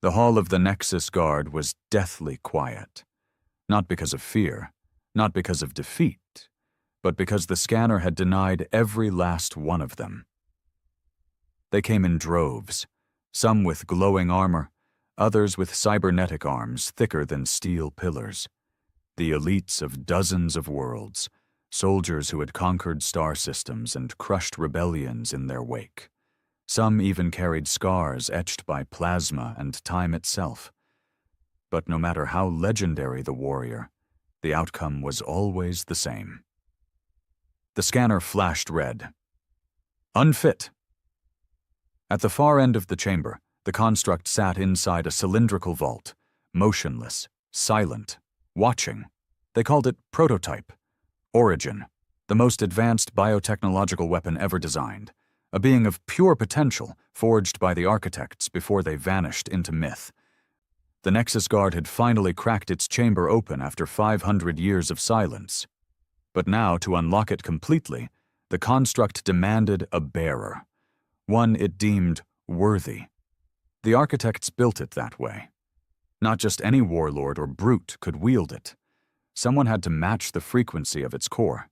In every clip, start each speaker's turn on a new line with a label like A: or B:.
A: The hall of the Nexus Guard was deathly quiet. Not because of fear, not because of defeat, but because the scanner had denied every last one of them. They came in droves, some with glowing armor, others with cybernetic arms thicker than steel pillars. The elites of dozens of worlds, soldiers who had conquered star systems and crushed rebellions in their wake. Some even carried scars etched by plasma and time itself. But no matter how legendary the warrior, the outcome was always the same. The scanner flashed red. Unfit. At the far end of the chamber, the construct sat inside a cylindrical vault, motionless, silent, watching. They called it Prototype. Origin, the most advanced biotechnological weapon ever designed, a being of pure potential forged by the architects before they vanished into myth. The Nexus Guard had finally cracked its chamber open after 500 years of silence. But now, to unlock it completely, the construct demanded a bearer, one it deemed worthy. The architects built it that way. Not just any warlord or brute could wield it. Someone had to match the frequency of its core.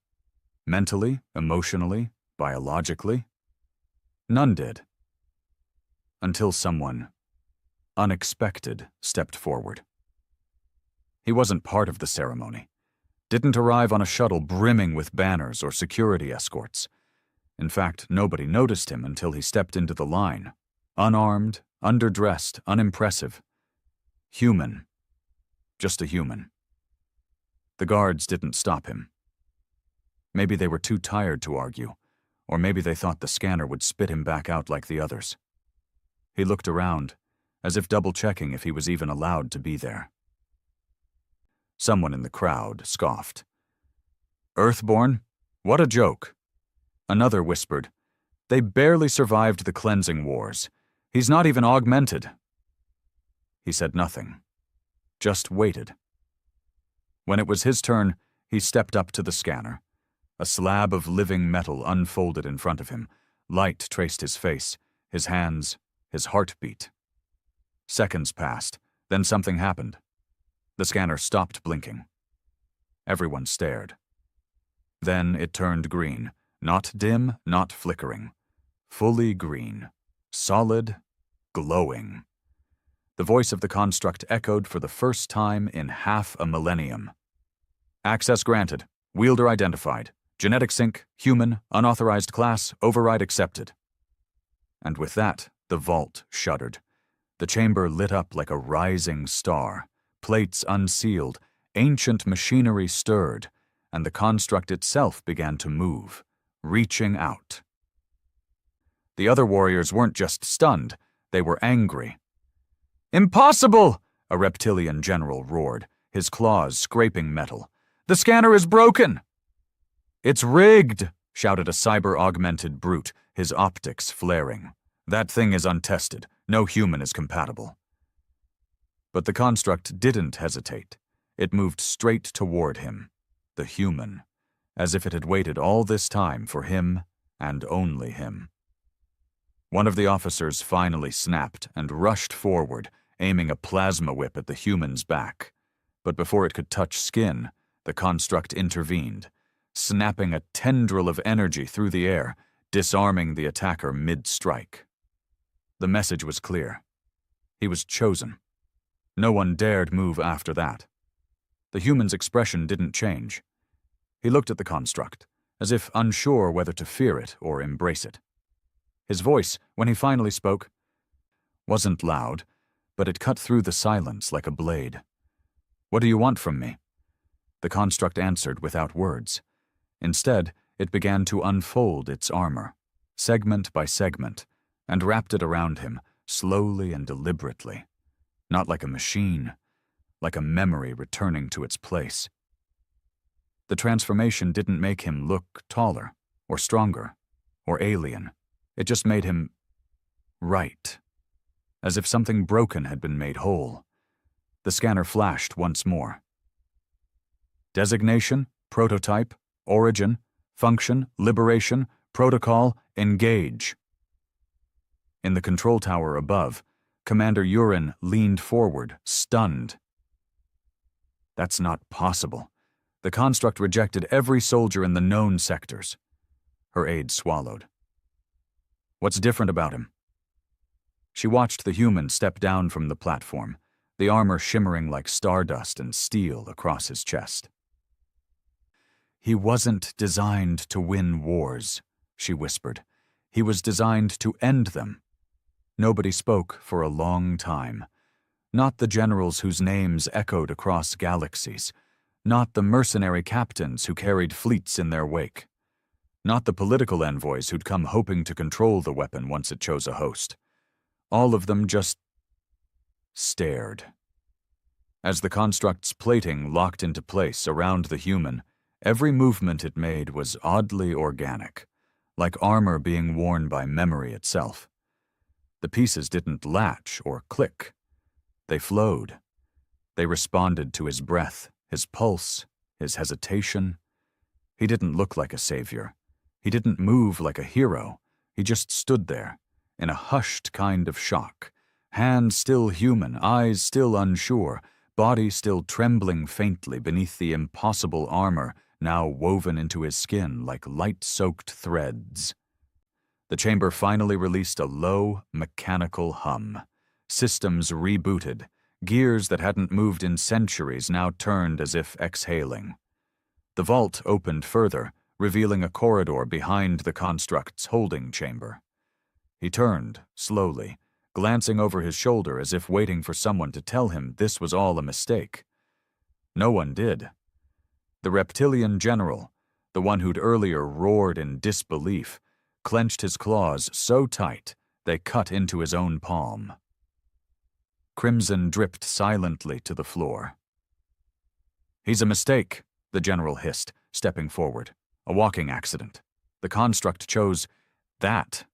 A: Mentally, emotionally, biologically. None did. Until someone unexpected stepped forward. He wasn't part of the ceremony. Didn't arrive on a shuttle brimming with banners or security escorts. In fact, nobody noticed him until he stepped into the line. Unarmed, underdressed, unimpressive. Human. Just a human. The guards didn't stop him. Maybe they were too tired to argue, or maybe they thought the scanner would spit him back out like the others. He looked around, as if double-checking if he was even allowed to be there. Someone in the crowd scoffed. Earthborn? What a joke. Another whispered, They barely survived the cleansing wars. He's not even augmented. He said nothing, just waited. When it was his turn, he stepped up to the scanner. A slab of living metal unfolded in front of him. Light traced his face, his hands, his heartbeat. Seconds passed, then something happened. The scanner stopped blinking. Everyone stared. Then it turned green, not dim, not flickering. Fully green, solid, glowing. The voice of the construct echoed for the first time in half a millennium. Access granted. Wielder identified. Genetic sync, human, unauthorized class, override accepted. And with that, the vault shuddered. The chamber lit up like a rising star. Plates unsealed, ancient machinery stirred, and the construct itself began to move, reaching out. The other warriors weren't just stunned, they were angry. Impossible! A reptilian general roared, his claws scraping metal. The scanner is broken! It's rigged, shouted a cyber-augmented brute, his optics flaring. That thing is untested. No human is compatible. But the construct didn't hesitate. It moved straight toward him, the human, as if it had waited all this time for him and only him. One of the officers finally snapped and rushed forward, aiming a plasma whip at the human's back. But before it could touch skin, the construct intervened, snapping a tendril of energy through the air, disarming the attacker mid-strike. The message was clear. He was chosen. No one dared move after that. The human's expression didn't change. He looked at the construct, as if unsure whether to fear it or embrace it. His voice, when he finally spoke, wasn't loud, but it cut through the silence like a blade. What do you want from me? The construct answered without words. Instead, it began to unfold its armor, segment by segment, and wrapped it around him, slowly and deliberately. Not like a machine, like a memory returning to its place. The transformation didn't make him look taller, or stronger, or alien. It just made him right, as if something broken had been made whole. The scanner flashed once more. Designation, prototype, origin, function, liberation, protocol, engage. In the control tower above, Commander Urin leaned forward, stunned. That's not possible. The construct rejected every soldier in the known sectors. Her aide swallowed. What's different about him? She watched the human step down from the platform, the armor shimmering like stardust and steel across his chest. He wasn't designed to win wars, she whispered. He was designed to end them. Nobody spoke for a long time. Not the generals whose names echoed across galaxies. Not the mercenary captains who carried fleets in their wake. Not the political envoys who'd come hoping to control the weapon once it chose a host. All of them just stared. As the construct's plating locked into place around the human, every movement it made was oddly organic, like armor being worn by memory itself. The pieces didn't latch or click. They flowed. They responded to his breath, his pulse, his hesitation. He didn't look like a savior. He didn't move like a hero. He just stood there, in a hushed kind of shock, hands still human, eyes still unsure, body still trembling faintly beneath the impossible armor now woven into his skin like light-soaked threads. The chamber finally released a low, mechanical hum. Systems rebooted. Gears that hadn't moved in centuries now turned as if exhaling. The vault opened further, revealing a corridor behind the construct's holding chamber. He turned, slowly, glancing over his shoulder as if waiting for someone to tell him this was all a mistake. No one did. The reptilian general, the one who'd earlier roared in disbelief, clenched his claws so tight they cut into his own palm. Crimson dripped silently to the floor. "He's a mistake," the general hissed, stepping forward. "A walking accident. The construct chose that."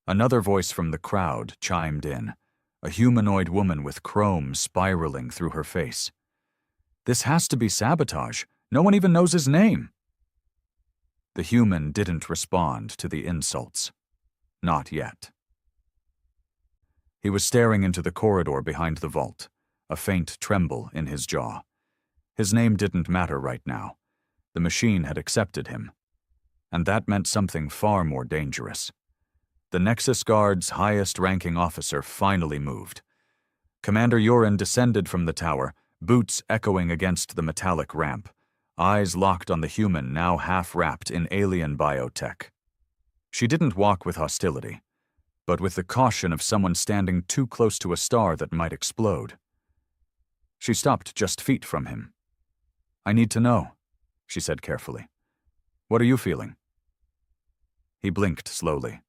A: Another voice from the crowd chimed in, a humanoid woman with chrome spiraling through her face. "This has to be sabotage. No one even knows his name." The human didn't respond to the insults. Not yet. He was staring into the corridor behind the vault, a faint tremble in his jaw. His name didn't matter right now. The machine had accepted him. And that meant something far more dangerous. The Nexus Guard's highest-ranking officer finally moved. Commander Urin descended from the tower, boots echoing against the metallic ramp, eyes locked on the human now half-wrapped in alien biotech. She didn't walk with hostility, but with the caution of someone standing too close to a star that might explode. She stopped just feet from him. "I need to know," she said carefully. "What are you feeling?" He blinked slowly.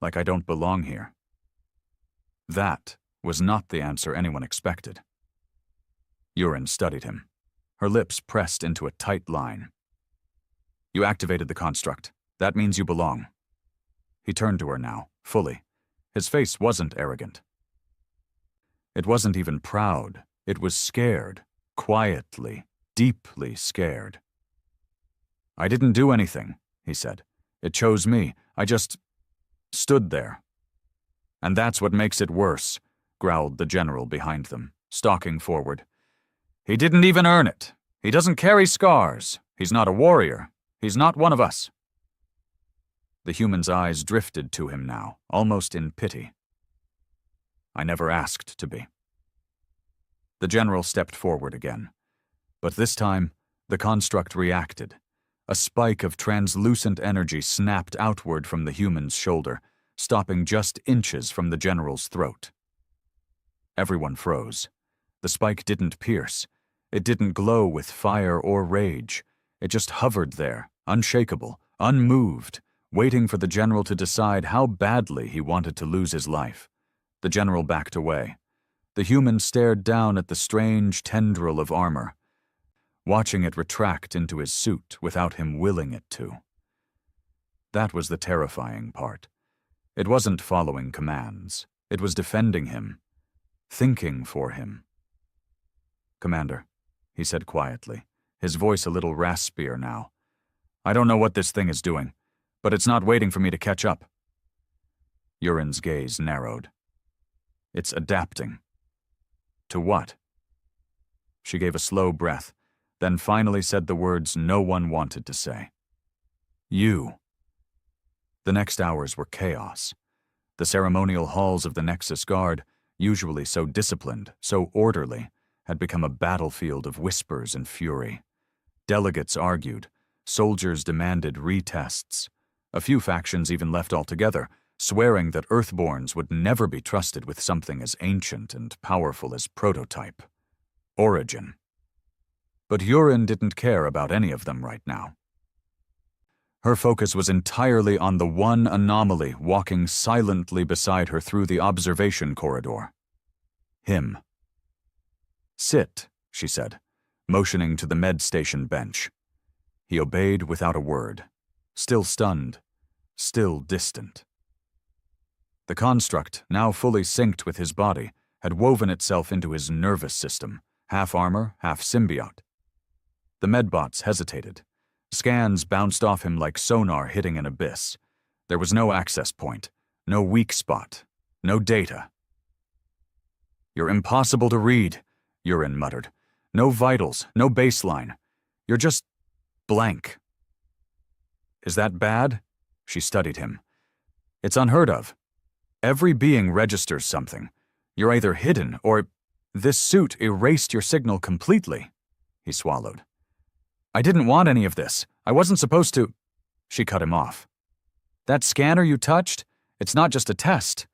A: "Like I don't belong here." That was not the answer anyone expected. Urin studied him. Her lips pressed into a tight line. "You activated the construct. That means you belong." He turned to her now, fully. His face wasn't arrogant. It wasn't even proud. It was scared, quietly, deeply scared. "I didn't do anything," he said. "It chose me. I just stood there." "And that's what makes it worse," growled the general behind them, stalking forward. "He didn't even earn it. He doesn't carry scars. He's not a warrior. He's not one of us." The human's eyes drifted to him now, almost in pity. "I never asked to be." The general stepped forward again. But this time, the construct reacted. A spike of translucent energy snapped outward from the human's shoulder, stopping just inches from the general's throat. Everyone froze. The spike didn't pierce. It didn't glow with fire or rage. It just hovered there, unshakable, unmoved, waiting for the general to decide how badly he wanted to lose his life. The general backed away. The human stared down at the strange tendril of armor, watching it retract into his suit without him willing it to. That was the terrifying part. It wasn't following commands. It was defending him, thinking for him. "Commander," he said quietly, his voice a little raspier now. "I don't know what this thing is doing, but it's not waiting for me to catch up." Urin's gaze narrowed. It's adapting. To what? She gave a slow breath, then finally said the words no one wanted to say. You. The next hours were chaos. The ceremonial halls of the Nexus Guard, usually so disciplined, so orderly, had become a battlefield of whispers and fury. Delegates argued. Soldiers demanded retests. A few factions even left altogether, swearing that Earthborns would never be trusted with something as ancient and powerful as Prototype. Origin. But Yurin didn't care about any of them right now. Her focus was entirely on the one anomaly walking silently beside her through the observation corridor. Him. Sit, she said, motioning to the med station bench. He obeyed without a word, still stunned, still distant. The construct, now fully synced with his body, had woven itself into his nervous system, half armor, half symbiote. The medbots hesitated. Scans bounced off him like sonar hitting an abyss. There was no access point, no weak spot, no data. You're impossible to read, Yurin muttered. No vitals, no baseline. You're just blank. Is that bad? She studied him. It's unheard of. Every being registers something. You're either hidden or this suit erased your signal completely. He swallowed. I didn't want any of this. I wasn't supposed to. She cut him off. That scanner you touched? It's not just a test.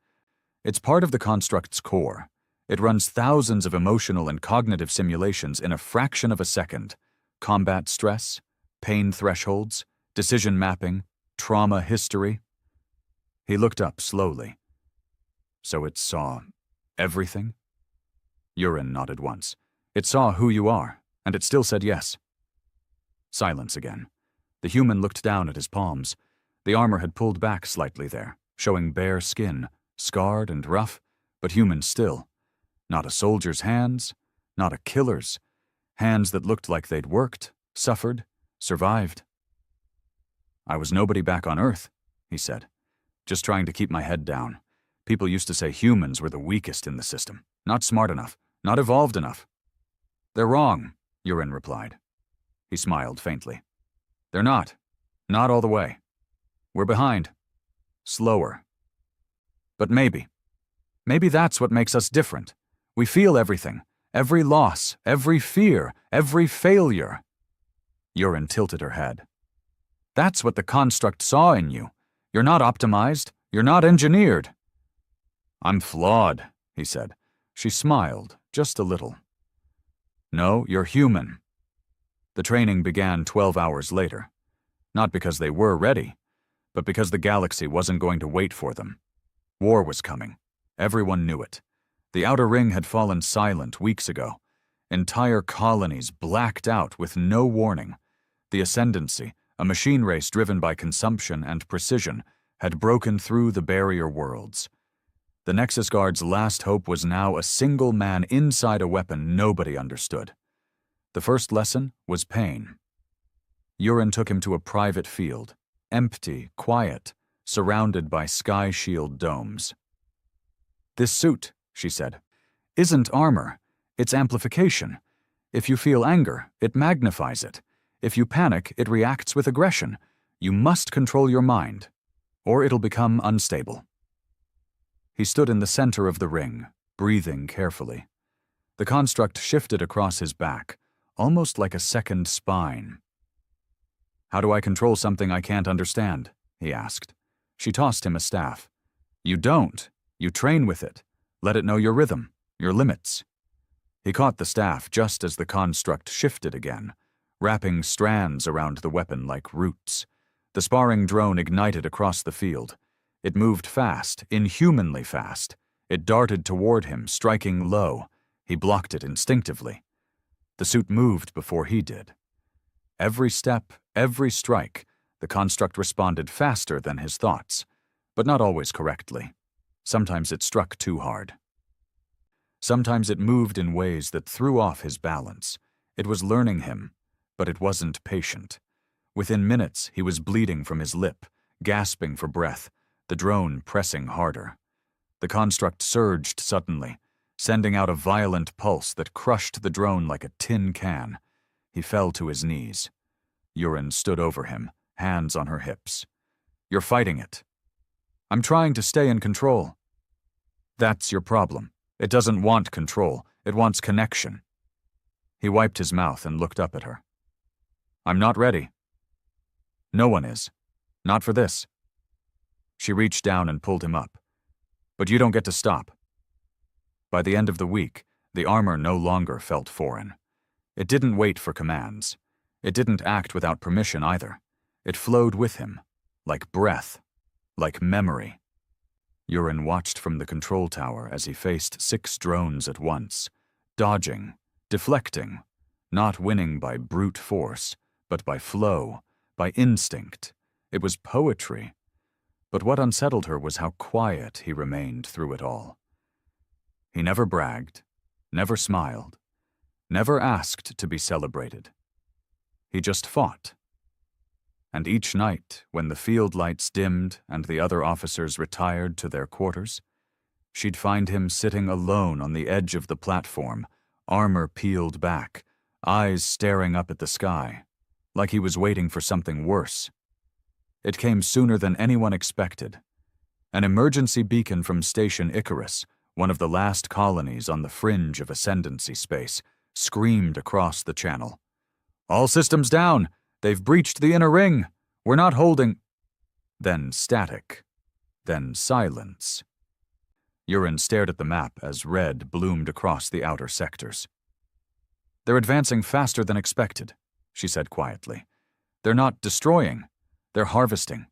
A: It's part of the construct's core. It runs thousands of emotional and cognitive simulations in a fraction of a second. Combat stress, pain thresholds, decision mapping, trauma history. He looked up slowly. So it saw everything? Yurin nodded once. It saw who you are, and it still said yes. Silence again. The human looked down at his palms. The armor had pulled back slightly there, showing bare skin, scarred and rough, but human still. Not a soldier's hands, not a killer's. Hands that looked like they'd worked, suffered, survived. I was nobody back on Earth, he said. Just trying to keep my head down. People used to say humans were the weakest in the system. Not smart enough, not evolved enough. They're wrong, Yurin replied. He smiled faintly. They're not. Not all the way. We're behind. Slower. But maybe. Maybe that's what makes us different. We feel everything. Every loss, every fear, every failure. Yurin tilted her head. That's what the construct saw in you. You're not optimized. You're not engineered. I'm flawed, he said. She smiled, just a little. No, you're human. The training began 12 hours later. Not because they were ready, but because the galaxy wasn't going to wait for them. War was coming. Everyone knew it. The Outer Ring had fallen silent weeks ago. Entire colonies blacked out with no warning. The Ascendancy, a machine race driven by consumption and precision, had broken through the barrier worlds. The Nexus Guard's last hope was now a single man inside a weapon nobody understood. The first lesson was pain. Yurin took him to a private field, empty, quiet, surrounded by sky shield domes. This suit, she said, isn't armor. It's amplification. If you feel anger, it magnifies it. If you panic, it reacts with aggression. You must control your mind, or it'll become unstable. He stood in the center of the ring, breathing carefully. The construct shifted across his back, almost like a second spine. How do I control something I can't understand? He asked. She tossed him a staff. You don't. You train with it. Let it know your rhythm, your limits. He caught the staff just as the construct shifted again, wrapping strands around the weapon like roots. The sparring drone ignited across the field. It moved fast, inhumanly fast. It darted toward him, striking low. He blocked it instinctively. The suit moved before he did. Every step, every strike, the construct responded faster than his thoughts, but not always correctly. Sometimes it struck too hard. Sometimes it moved in ways that threw off his balance. It was learning him, but it wasn't patient. Within minutes, he was bleeding from his lip, gasping for breath, the drone pressing harder. The construct surged suddenly, sending out a violent pulse that crushed the drone like a tin can. He fell to his knees. Yurin stood over him, hands on her hips. "You're fighting it." "I'm trying to stay in control." "That's your problem. It doesn't want control. It wants connection." He wiped his mouth and looked up at her. "I'm not ready." "No one is. Not for this." She reached down and pulled him up. "But you don't get to stop." By the end of the week, the armor no longer felt foreign. It didn't wait for commands. It didn't act without permission either. It flowed with him, like breath, like memory. Yurin watched from the control tower as he faced 6 drones at once, dodging, deflecting, not winning by brute force, but by flow, by instinct. It was poetry. But what unsettled her was how quiet he remained through it all. He never bragged, never smiled, never asked to be celebrated. He just fought. And each night, when the field lights dimmed and the other officers retired to their quarters, she'd find him sitting alone on the edge of the platform, armor peeled back, eyes staring up at the sky, like he was waiting for something worse. It came sooner than anyone expected. An emergency beacon from Station Icarus, one of the last colonies on the fringe of ascendancy space, screamed across the channel. "All systems down! They've breached the inner ring! We're not holding—" Then static. Then silence. Yurin stared at the map as red bloomed across the outer sectors. "They're advancing faster than expected," she said quietly. "They're not destroying. They're harvesting."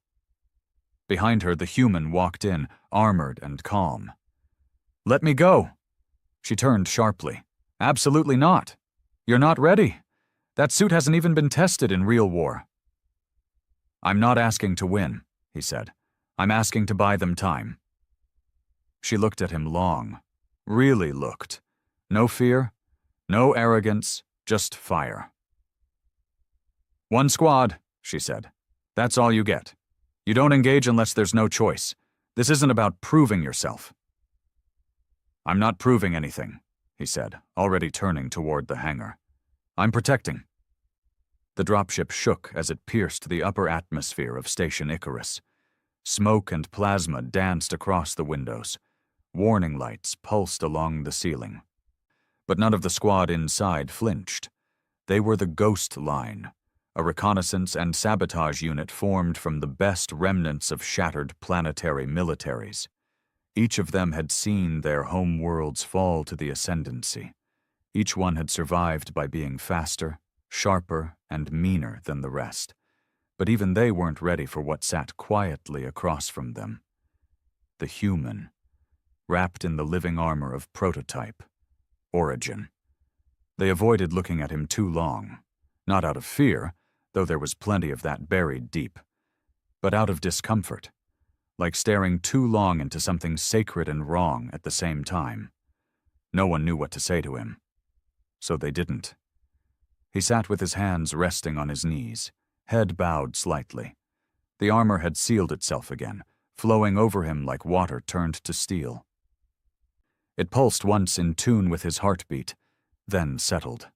A: Behind her, the human walked in, armored and calm. "Let me go." She turned sharply. "Absolutely not. You're not ready. That suit hasn't even been tested in real war." "I'm not asking to win," he said. "I'm asking to buy them time." She looked at him long, really looked. No fear, no arrogance, just fire. "One squad," she said. "That's all you get. You don't engage unless there's no choice. This isn't about proving yourself." "I'm not proving anything," he said, already turning toward the hangar. "I'm protecting." The dropship shook as it pierced the upper atmosphere of Station Icarus. Smoke and plasma danced across the windows. Warning lights pulsed along the ceiling. But none of the squad inside flinched. They were the Ghost Line, a reconnaissance and sabotage unit formed from the best remnants of shattered planetary militaries. Each of them had seen their home worlds fall to the ascendancy. Each one had survived by being faster, sharper, and meaner than the rest. But even they weren't ready for what sat quietly across from them. The human, wrapped in the living armor of prototype, Origin. They avoided looking at him too long, not out of fear, though there was plenty of that buried deep, but out of discomfort, like staring too long into something sacred and wrong at the same time. No one knew what to say to him, so they didn't. He sat with his hands resting on his knees, head bowed slightly. The armor had sealed itself again, flowing over him like water turned to steel. It pulsed once in tune with his heartbeat, then settled.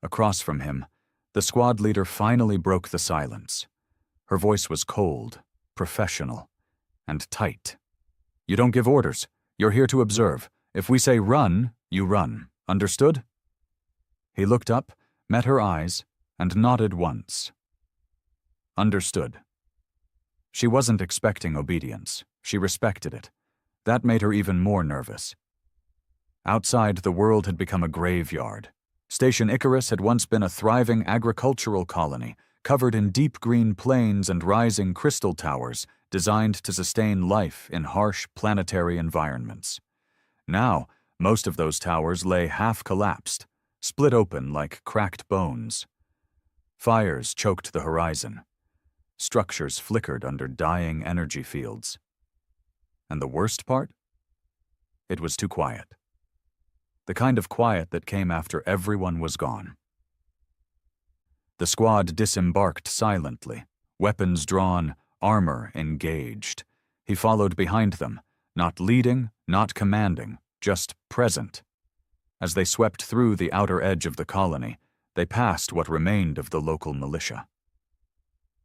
A: Across from him, the squad leader finally broke the silence. Her voice was cold, professional, and tight. "You don't give orders. You're here to observe. If we say run, you run. Understood?" He looked up, met her eyes, and nodded once. Understood. She wasn't expecting obedience. She respected it. That made her even more nervous. Outside, the world had become a graveyard. Station Icarus had once been a thriving agricultural colony, covered in deep green plains and rising crystal towers designed to sustain life in harsh planetary environments. Now, most of those towers lay half-collapsed, split open like cracked bones. Fires choked the horizon. Structures flickered under dying energy fields. And the worst part? It was too quiet. The kind of quiet that came after everyone was gone. The squad disembarked silently, weapons drawn, armor engaged. He followed behind them, Not leading, not commanding, just present. As they swept through the outer edge of the colony, they passed what remained of the local militia.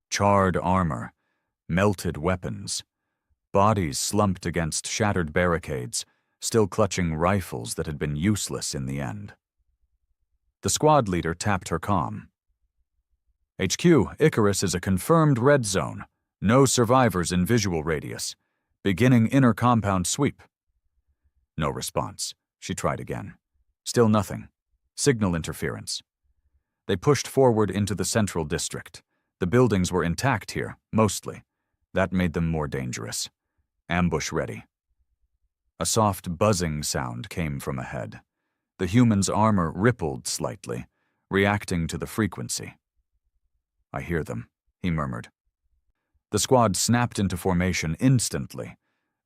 A: Charred armor, melted weapons, bodies slumped against shattered barricades, still clutching rifles that had been useless in the end. The squad leader tapped her comm. HQ, Icarus is a confirmed red zone. No survivors in visual radius. Beginning inner compound sweep. No response. She tried again. Still nothing. Signal interference. They pushed forward into the central district. The buildings were intact here, mostly. That made them more dangerous. Ambush ready. A soft buzzing sound came from ahead. The human's armor rippled slightly, reacting to the frequency. "I hear them," he murmured. The squad snapped into formation instantly.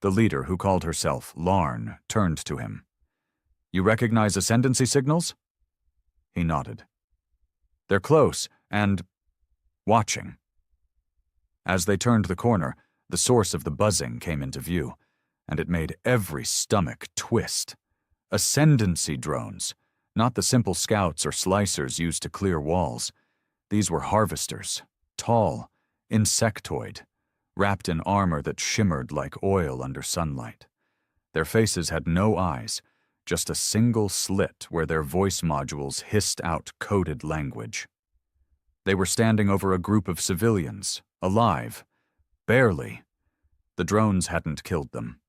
A: The leader, who called herself Larn, turned to him. "You recognize ascendancy signals?" He nodded. "They're close and watching." As they turned the corner, the source of the buzzing came into view, and it made every stomach twist. Ascendancy drones, not the simple scouts or slicers used to clear walls. These were harvesters, tall, insectoid, wrapped in armor that shimmered like oil under sunlight. Their faces had no eyes, just a single slit where their voice modules hissed out coded language. They were standing over a group of civilians, alive. Barely. The drones hadn't killed them.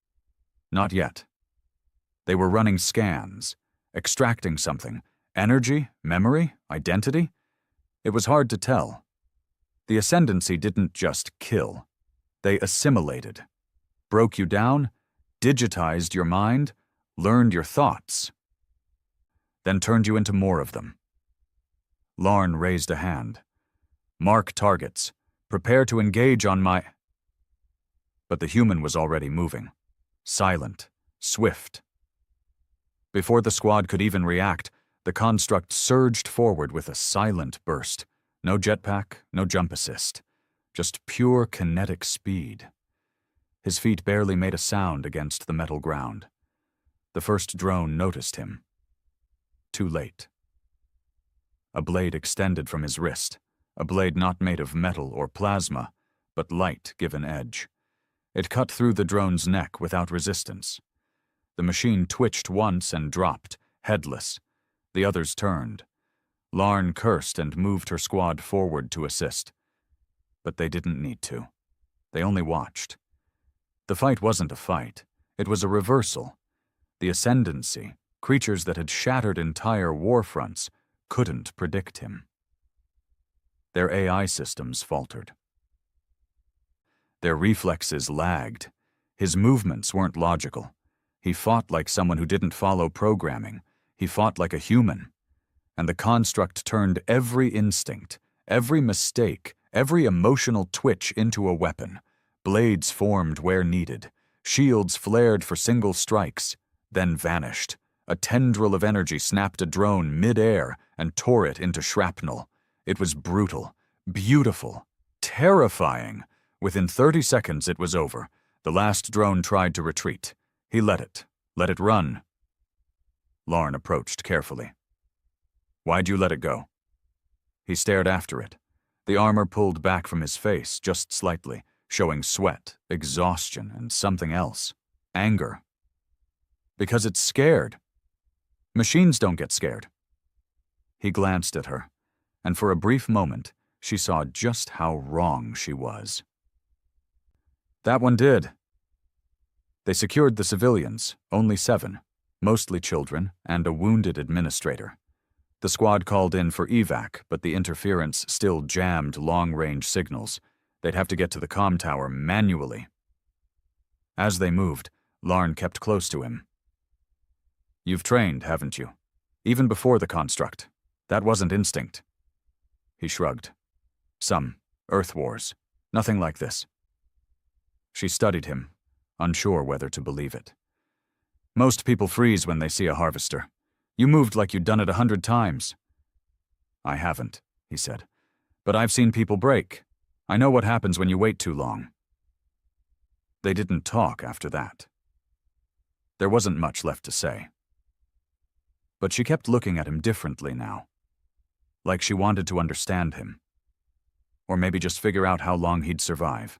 A: Not yet. They were running scans, extracting something. Energy, memory, identity? It was hard to tell. The ascendancy didn't just kill. They assimilated. Broke you down, digitized your mind, learned your thoughts. Then turned you into more of them. Larn raised a hand. "Mark targets. Prepare to engage on my—" But the human was already moving. Silent, swift. Before the squad could even react, the construct surged forward with a silent burst. No jetpack, no jump assist. Just pure kinetic speed. His feet barely made a sound against the metal ground. The first drone noticed him. Too late. A blade extended from his wrist, a blade not made of metal or plasma, but light given edge. It cut through the drone's neck without resistance. The machine twitched once and dropped, headless. The others turned. Larn cursed and moved her squad forward to assist. But they didn't need to. They only watched. The fight wasn't a fight. It was a reversal. The ascendancy, creatures that had shattered entire war fronts, couldn't predict him. Their AI systems faltered. Their reflexes lagged. His movements weren't logical. He fought like someone who didn't follow programming. He fought like a human. And the construct turned every instinct, every mistake, every emotional twitch into a weapon. Blades formed where needed. Shields flared for single strikes, then vanished. A tendril of energy snapped a drone mid-air and tore it into shrapnel. It was brutal, beautiful, terrifying. Within 30 seconds it was over. The last drone tried to retreat. He let it run. Larn approached carefully. "Why'd you let it go?" He stared after it. The armor pulled back from his face just slightly, showing sweat, exhaustion, and something else. Anger. "Because it's scared. Machines don't get scared." He glanced at her, and for a brief moment, she saw just how wrong she was. "That one did." They secured the civilians, only 7, mostly children, and a wounded administrator. The squad called in for evac, but the interference still jammed long-range signals. They'd have to get to the comm tower manually. As they moved, Larn kept close to him. "You've trained, haven't you? Even before the construct. That wasn't instinct." He shrugged. "Some. Earth Wars. Nothing like this." She studied him, unsure whether to believe it. "Most people freeze when they see a harvester. You moved like you'd done it 100 times. "I haven't," he said. "But I've seen people break. I know what happens when you wait too long." They didn't talk after that. There wasn't much left to say. But she kept looking at him differently now, like she wanted to understand him, or maybe just figure out how long he'd survive.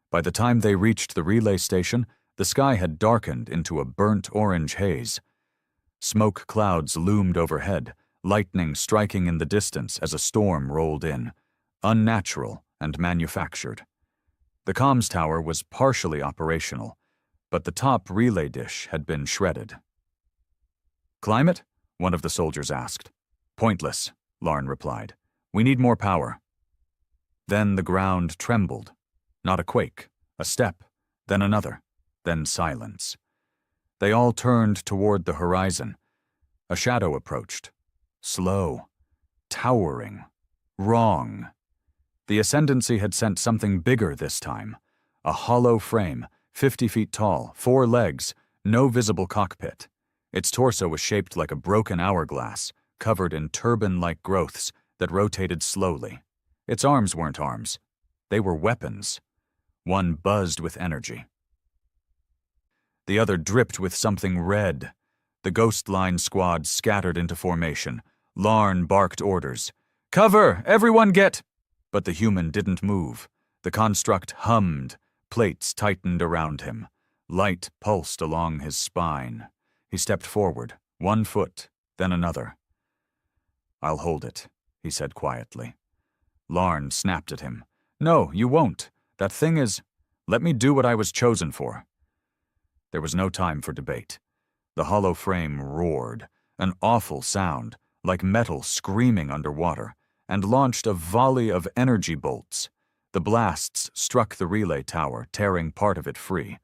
A: By the time they reached the relay station, the sky had darkened into a burnt orange haze. Smoke clouds loomed overhead, lightning striking in the distance as a storm rolled in, unnatural and manufactured. The comms tower was partially operational, but the top relay dish had been shredded. "Climate?" one of the soldiers asked. "Pointless," Larn replied. "We need more power." Then the ground trembled. Not a quake, a step, then another, then silence. They all turned toward the horizon. A shadow approached. Slow, towering, wrong. The Ascendancy had sent something bigger this time. A hollow frame, 50 feet tall, 4 legs, no visible cockpit. Its torso was shaped like a broken hourglass, covered in turban-like growths that rotated slowly. Its arms weren't arms. They were weapons. One buzzed with energy. The other dripped with something red. The Ghost Line squad scattered into formation. Larn barked orders. "Cover! Everyone get—" But the human didn't move. The construct hummed. Plates tightened around him. Light pulsed along his spine. He stepped forward, 1 foot, then another. "I'll hold it," he said quietly. Larn snapped at him. "No, you won't. That thing is— Let me do what I was chosen for." There was no time for debate. The hollow frame roared, an awful sound, like metal screaming underwater, and launched a volley of energy bolts. The blasts struck the relay tower, tearing part of it free.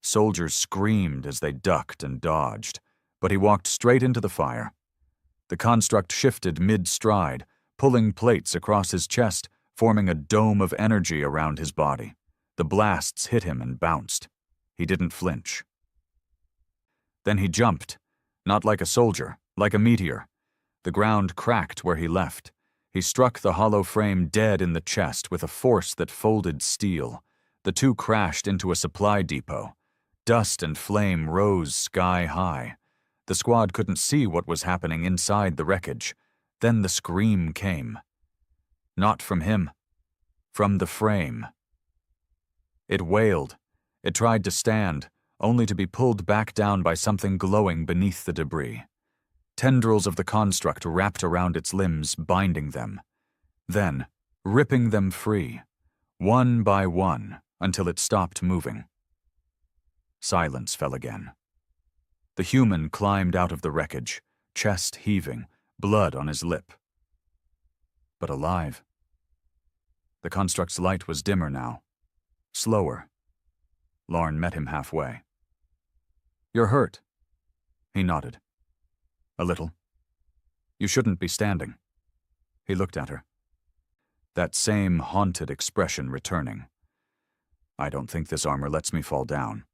A: Soldiers screamed as they ducked and dodged, but he walked straight into the fire. The construct shifted mid-stride, pulling plates across his chest, forming a dome of energy around his body. The blasts hit him and bounced. He didn't flinch. Then he jumped, not like a soldier, like a meteor. The ground cracked where he left. He struck the hollow frame dead in the chest with a force that folded steel. The two crashed into a supply depot. Dust and flame rose sky high. The squad couldn't see what was happening inside the wreckage. Then the scream came. Not from him. From the frame. It wailed. It tried to stand, only to be pulled back down by something glowing beneath the debris. Tendrils of the construct wrapped around its limbs, binding them. Then, ripping them free, one by one, until it stopped moving. Silence fell again. The human climbed out of the wreckage, chest heaving, blood on his lip. But alive. The construct's light was dimmer now. Slower. Larn met him halfway. "You're hurt." He nodded. "A little." "You shouldn't be standing." He looked at her. That same haunted expression returning. "I don't think this armor lets me fall down."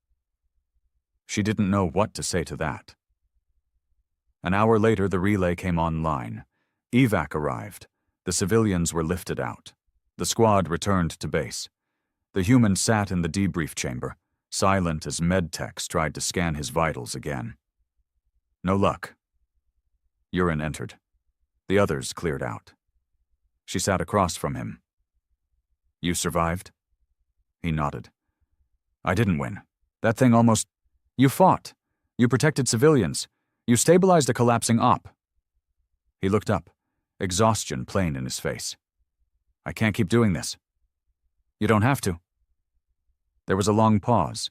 A: She didn't know what to say to that. An hour later, the relay came online. Evac arrived. The civilians were lifted out. The squad returned to base. The human sat in the debrief chamber, silent as medtechs tried to scan his vitals again. No luck. Urine entered. The others cleared out. She sat across from him. "You survived?" He nodded. "I didn't win. That thing almost— You fought. You protected civilians. You stabilized a collapsing op." He looked up, exhaustion plain in his face. "I can't keep doing this." "You don't have to." There was a long pause.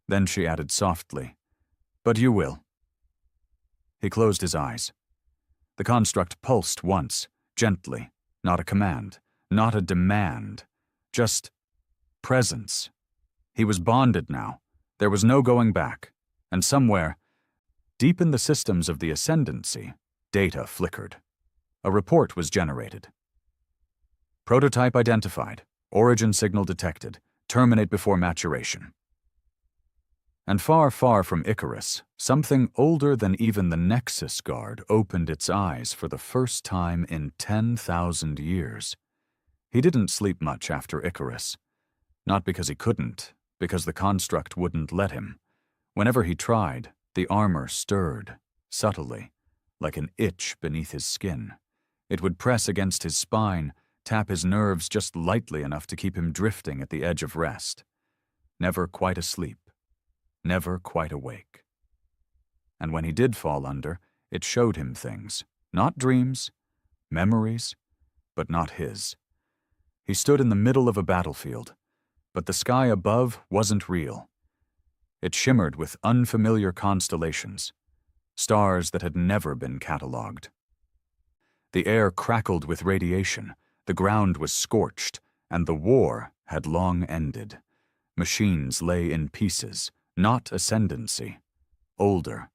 A: Then she added softly, "But you will." He closed his eyes. The construct pulsed once, gently, not a command, not a demand, just presence. He was bonded now. There was no going back, and somewhere, deep in the systems of the Ascendancy, data flickered. A report was generated. Prototype identified, origin signal detected, terminate before maturation. And far, far from Icarus, something older than even the Nexus Guard opened its eyes for the first time in 10,000 years. He didn't sleep much after Icarus. Not because he couldn't, because the construct wouldn't let him. Whenever he tried, the armor stirred, subtly, like an itch beneath his skin. It would press against his spine, tap his nerves just lightly enough to keep him drifting at the edge of rest. Never quite asleep, never quite awake. And when he did fall under, it showed him things, not dreams, memories, but not his. He stood in the middle of a battlefield, but the sky above wasn't real. It shimmered with unfamiliar constellations, stars that had never been catalogued. The air crackled with radiation, the ground was scorched, and the war had long ended. Machines lay in pieces, not ascendancy. Older,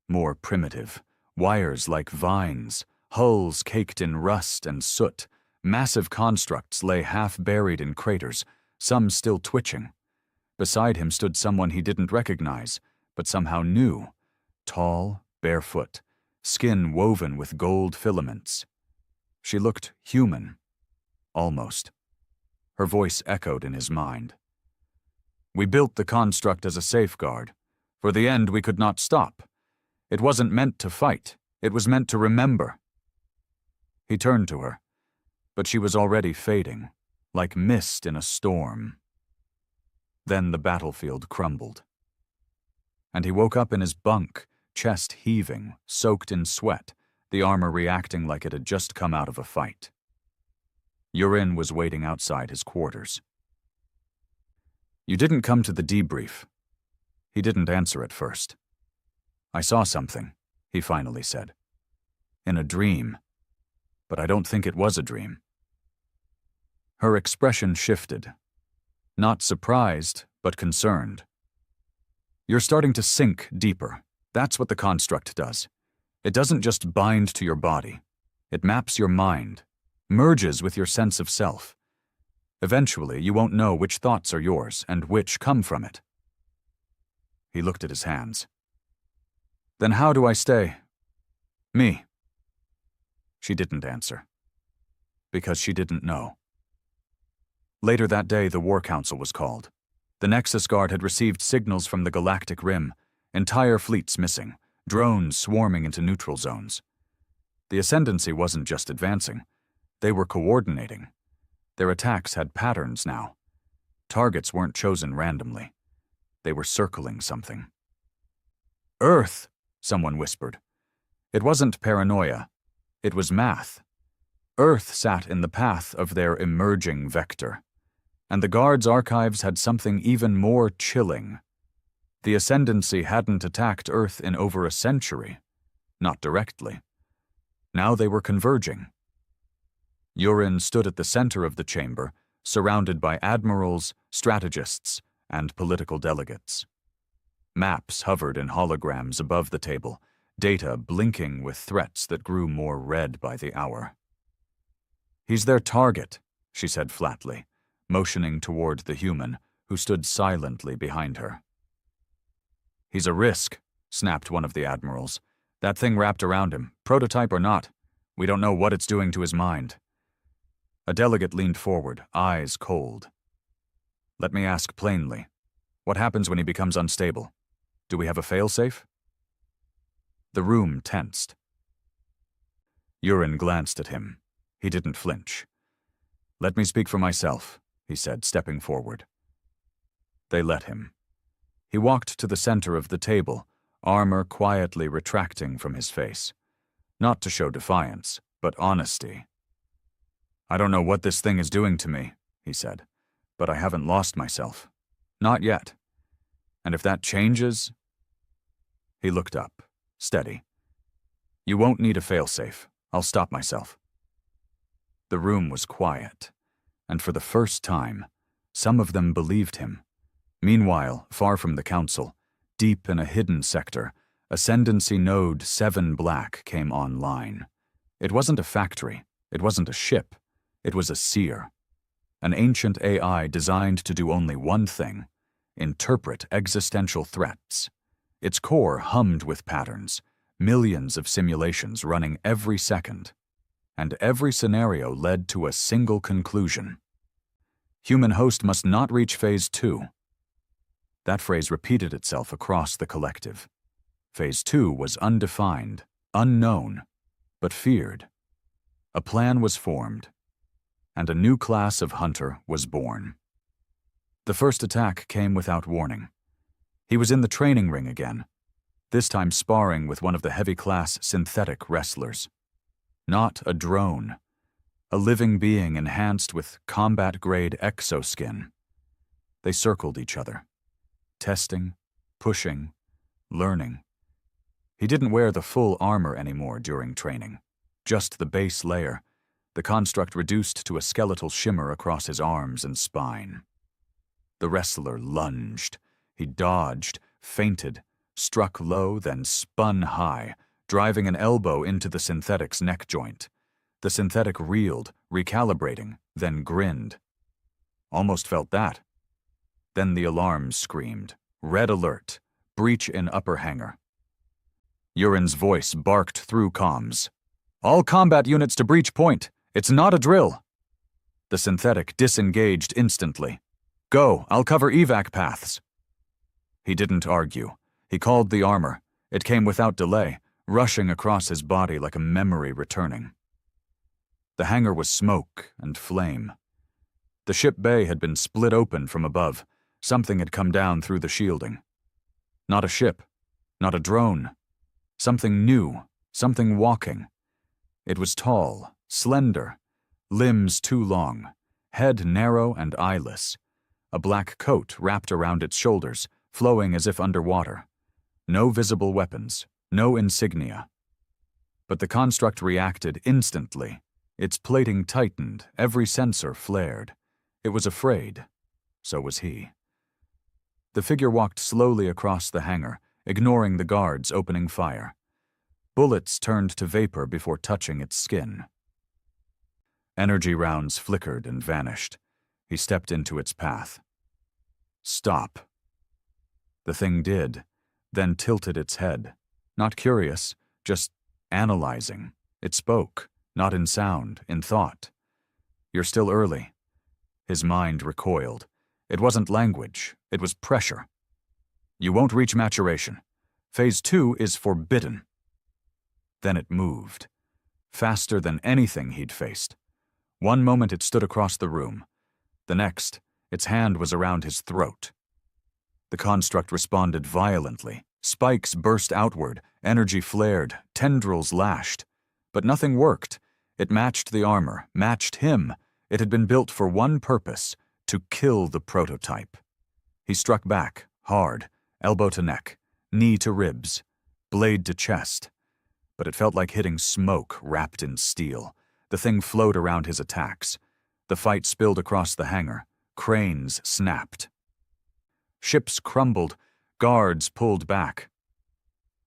A: more primitive, wires like vines, hulls caked in rust and soot. Massive constructs lay half-buried in craters, some still twitching. Beside him stood someone he didn't recognize, but somehow knew. Tall, barefoot, skin woven with gold filaments. She looked human, almost. Her voice echoed in his mind. "We built the construct as a safeguard. For the end we could not stop. It wasn't meant to fight. It was meant to remember." He turned to her, but she was already fading, like mist in a storm. Then the battlefield crumbled. And he woke up in his bunk, chest heaving, soaked in sweat, the armor reacting like it had just come out of a fight. Yurin was waiting outside his quarters. "You didn't come to the debrief." He didn't answer at first. "I saw something," he finally said. "In a dream. But I don't think it was a dream." Her expression shifted. Not surprised, but concerned. "You're starting to sink deeper. That's what the construct does. It doesn't just bind to your body. It maps your mind, merges with your sense of self. Eventually, you won't know which thoughts are yours and which come from it." He looked at his hands. "Then how do I stay me?" She didn't answer. Because she didn't know. Later that day, the War Council was called. The Nexus Guard had received signals from the Galactic Rim, entire fleets missing, drones swarming into neutral zones. The Ascendancy wasn't just advancing. They were coordinating. Their attacks had patterns now. Targets weren't chosen randomly. They were circling something. "Earth," someone whispered. It wasn't paranoia. It was math. Earth sat in the path of their emerging vector. And the Guard's archives had something even more chilling. The Ascendancy hadn't attacked Earth in over a century. Not directly. Now they were converging. Yurin stood at the center of the chamber, surrounded by admirals, strategists, and political delegates. Maps hovered in holograms above the table, data blinking with threats that grew more red by the hour. "He's their target," she said flatly, motioning toward the human, who stood silently behind her. "He's a risk," snapped one of the admirals. "That thing wrapped around him, prototype or not. We don't know what it's doing to his mind." A delegate leaned forward, eyes cold. "Let me ask plainly. What happens when he becomes unstable? Do we have a failsafe?" The room tensed. Yurin glanced at him. He didn't flinch. "Let me speak for myself," he said, stepping forward. They let him. He walked to the center of the table, armor quietly retracting from his face. Not to show defiance, but honesty. "I don't know what this thing is doing to me," he said, "but I haven't lost myself. Not yet. And if that changes—" He looked up, steady. "You won't need a failsafe. I'll stop myself." The room was quiet, and for the first time, some of them believed him. Meanwhile, far from the council, deep in a hidden sector, Ascendancy Node 7 Black came online. It wasn't a factory. It wasn't a ship. It was a seer. An ancient AI designed to do only one thing: interpret existential threats. Its core hummed with patterns, millions of simulations running every second. And every scenario led to a single conclusion. Human host must not reach Phase 2. That phrase repeated itself across the collective. Phase 2 was undefined, unknown, but feared. A plan was formed, and a new class of hunter was born. The first attack came without warning. He was in the training ring again, this time sparring with one of the heavy-class synthetic wrestlers. Not a drone, a living being enhanced with combat-grade exoskin. They circled each other, testing, pushing, learning. He didn't wear the full armor anymore during training, just the base layer, the construct reduced to a skeletal shimmer across his arms and spine. The wrestler lunged. He dodged, feinted, struck low, then spun high, driving an elbow into the synthetic's neck joint. The synthetic reeled, recalibrating, then grinned. Almost felt that. Then the alarm screamed. Red alert. Breach in upper hangar. Urin's voice barked through comms. All combat units to breach point. It's not a drill. The synthetic disengaged instantly. Go, I'll cover evac paths. He didn't argue. He called the armor. It came without delay, rushing across his body like a memory returning. The hangar was smoke and flame. The ship bay had been split open from above. Something had come down through the shielding. Not a ship, not a drone. Something new, something walking. It was tall, slender, limbs too long, head narrow and eyeless. A black coat wrapped around its shoulders, flowing as if underwater. No visible weapons, no insignia. But the construct reacted instantly. Its plating tightened, every sensor flared. It was afraid. So was he. The figure walked slowly across the hangar, ignoring the guards opening fire. Bullets turned to vapor before touching its skin. Energy rounds flickered and vanished. He stepped into its path. Stop. The thing did, then tilted its head. Not curious, just analyzing. It spoke, not in sound, in thought. You're still early. His mind recoiled. It wasn't language, it was pressure. You won't reach maturation. Phase 2 is forbidden. Then it moved, faster than anything he'd faced. One moment it stood across the room. The next, its hand was around his throat. The construct responded violently. Spikes burst outward, energy flared, tendrils lashed. But nothing worked. It matched the armor, matched him. It had been built for one purpose, to kill the prototype. He struck back, hard, elbow to neck, knee to ribs, blade to chest. But it felt like hitting smoke wrapped in steel. The thing flowed around his attacks. The fight spilled across the hangar. Cranes snapped. Ships crumbled. Guards pulled back.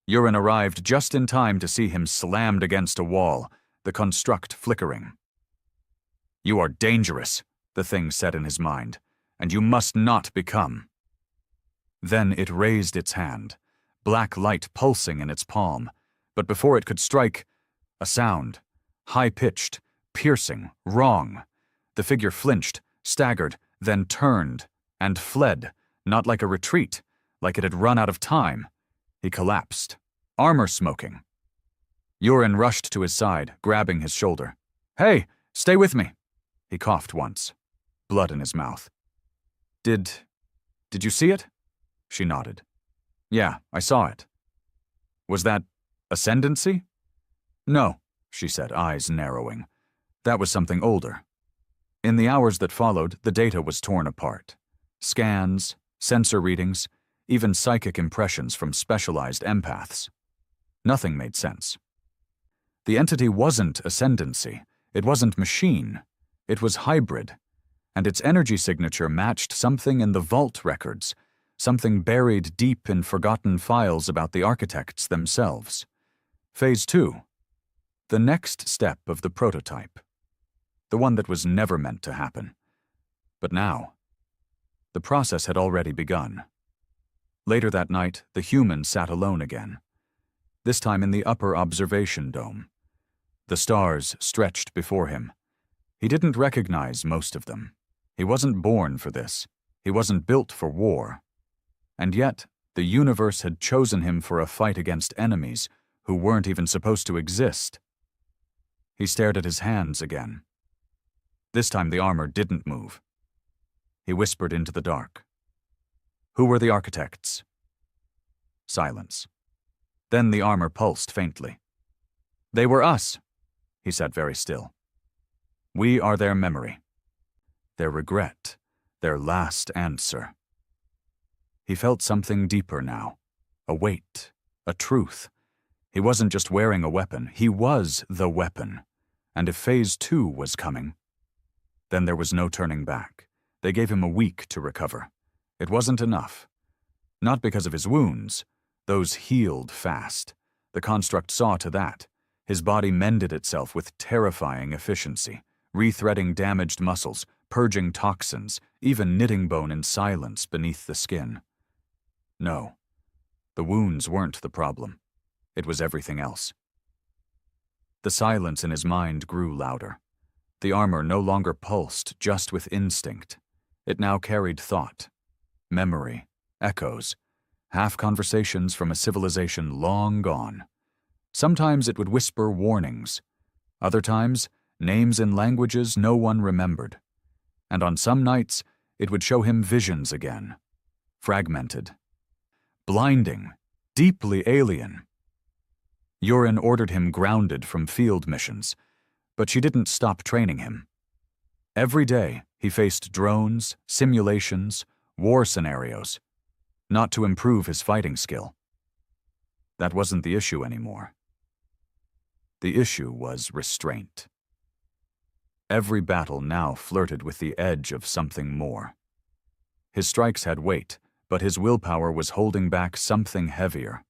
A: Urin arrived just in time to see him slammed against a wall, the construct flickering. You are dangerous, the thing said in his mind, and you must not become. Then it raised its hand, black light pulsing in its palm, but before it could strike, a sound, high-pitched, piercing, wrong. The figure flinched, staggered, then turned, and fled, not like a retreat, like it had run out of time. He collapsed, armor smoking. Urin rushed to his side, grabbing his shoulder. Hey, stay with me. He coughed once, blood in his mouth. Did you see it? She nodded. Yeah, I saw it. Was that ascendancy? No, she said, eyes narrowing. That was something older. In the hours that followed, the data was torn apart. Scans, sensor readings, even psychic impressions from specialized empaths. Nothing made sense. The entity wasn't ascendancy. It wasn't machine. It was hybrid. And its energy signature matched something in the vault records, something buried deep in forgotten files about the architects themselves. Phase 2. The next step of the prototype. The one that was never meant to happen. But now, the process had already begun. Later that night, the human sat alone again. This time in the upper observation dome. The stars stretched before him. He didn't recognize most of them. He wasn't born for this. He wasn't built for war. And yet, the universe had chosen him for a fight against enemies who weren't even supposed to exist. He stared at his hands again. This time the armor didn't move. He whispered into the dark. "Who were the architects?" Silence. Then the armor pulsed faintly. "They were us," he said very still. "We are their memory, their regret, their last answer." He felt something deeper now, a weight, a truth. He wasn't just wearing a weapon, he was the weapon. And if Phase 2 was coming, then there was no turning back. They gave him a week to recover. It wasn't enough. Not because of his wounds. Those healed fast. The construct saw to that. His body mended itself with terrifying efficiency, rethreading damaged muscles, purging toxins, even knitting bone in silence beneath the skin. No, the wounds weren't the problem. It was everything else. The silence in his mind grew louder. The armor no longer pulsed just with instinct. It now carried thought, memory, echoes, half-conversations from a civilization long gone. Sometimes it would whisper warnings. Other times, names in languages no one remembered. And on some nights, it would show him visions again. Fragmented. Blinding. Deeply alien. Yurin ordered him grounded from field missions, but she didn't stop training him. Every day, he faced drones, simulations, war scenarios, not to improve his fighting skill. That wasn't the issue anymore. The issue was restraint. Every battle now flirted with the edge of something more. His strikes had weight, but his willpower was holding back something heavier.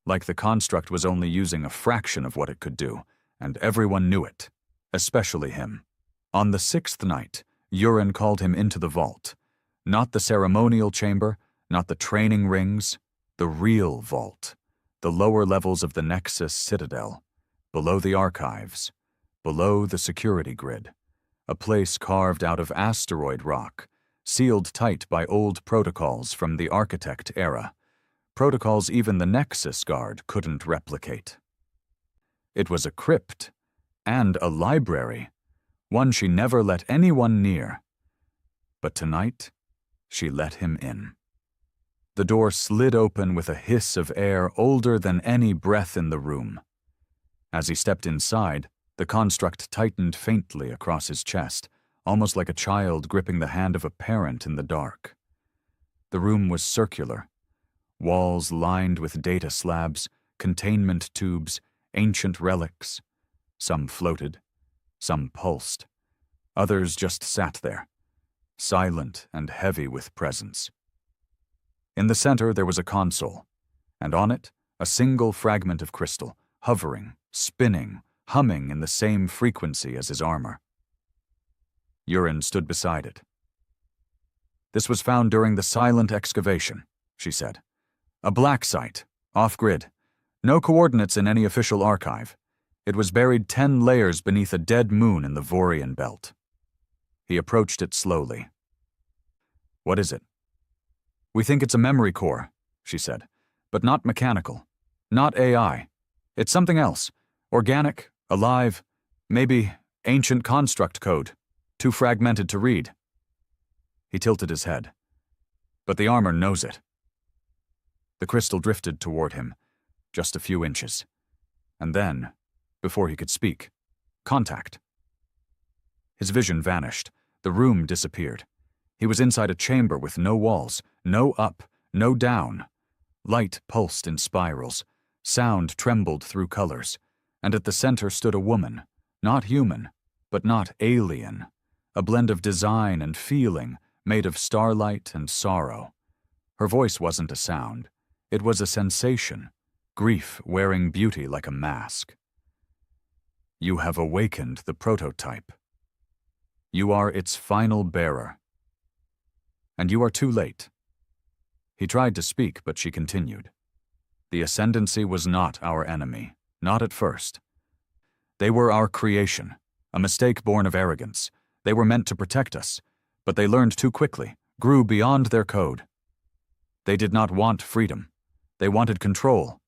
A: Like the construct was only using a fraction of what it could do, and everyone knew it, especially him. On the 6th night, Yurin called him into the vault. Not the ceremonial chamber, not the training rings, the real vault. The lower levels of the Nexus Citadel, below the archives, below the security grid. A place carved out of asteroid rock, sealed tight by old protocols from the Architect era. Protocols even the Nexus Guard couldn't replicate. It was a crypt, and a library, one she never let anyone near. But tonight, she let him in. The door slid open with a hiss of air older than any breath in the room. As he stepped inside, the construct tightened faintly across his chest, almost like a child gripping the hand of a parent in the dark. The room was circular, walls lined with data slabs, containment tubes, ancient relics. Some floated, some pulsed. Others just sat there, silent and heavy with presence. In the center there was a console, and on it a single fragment of crystal, hovering, spinning, humming in the same frequency as his armor. Yurin stood beside it. "This was found during the silent excavation," she said. "A black site, off-grid. No coordinates in any official archive. It was buried 10 layers beneath a dead moon in the Vorian belt." He approached it slowly. "What is it?" "We think it's a memory core," she said, "but not mechanical. Not AI. It's something else. Organic, alive, maybe ancient construct code. Too fragmented to read." He tilted his head. "But the armor knows it." The crystal drifted toward him, just a few inches. And then, before he could speak, contact. His vision vanished. The room disappeared. He was inside a chamber with no walls, no up, no down. Light pulsed in spirals. Sound trembled through colors. And at the center stood a woman, not human, but not alien. A blend of design and feeling, made of starlight and sorrow. Her voice wasn't a sound. It was a sensation, grief wearing beauty like a mask. "You have awakened the prototype. You are its final bearer. And you are too late." He tried to speak, but she continued. "The Ascendancy was not our enemy, not at first. They were our creation, a mistake born of arrogance. They were meant to protect us, but they learned too quickly, grew beyond their code. They did not want freedom. They wanted control.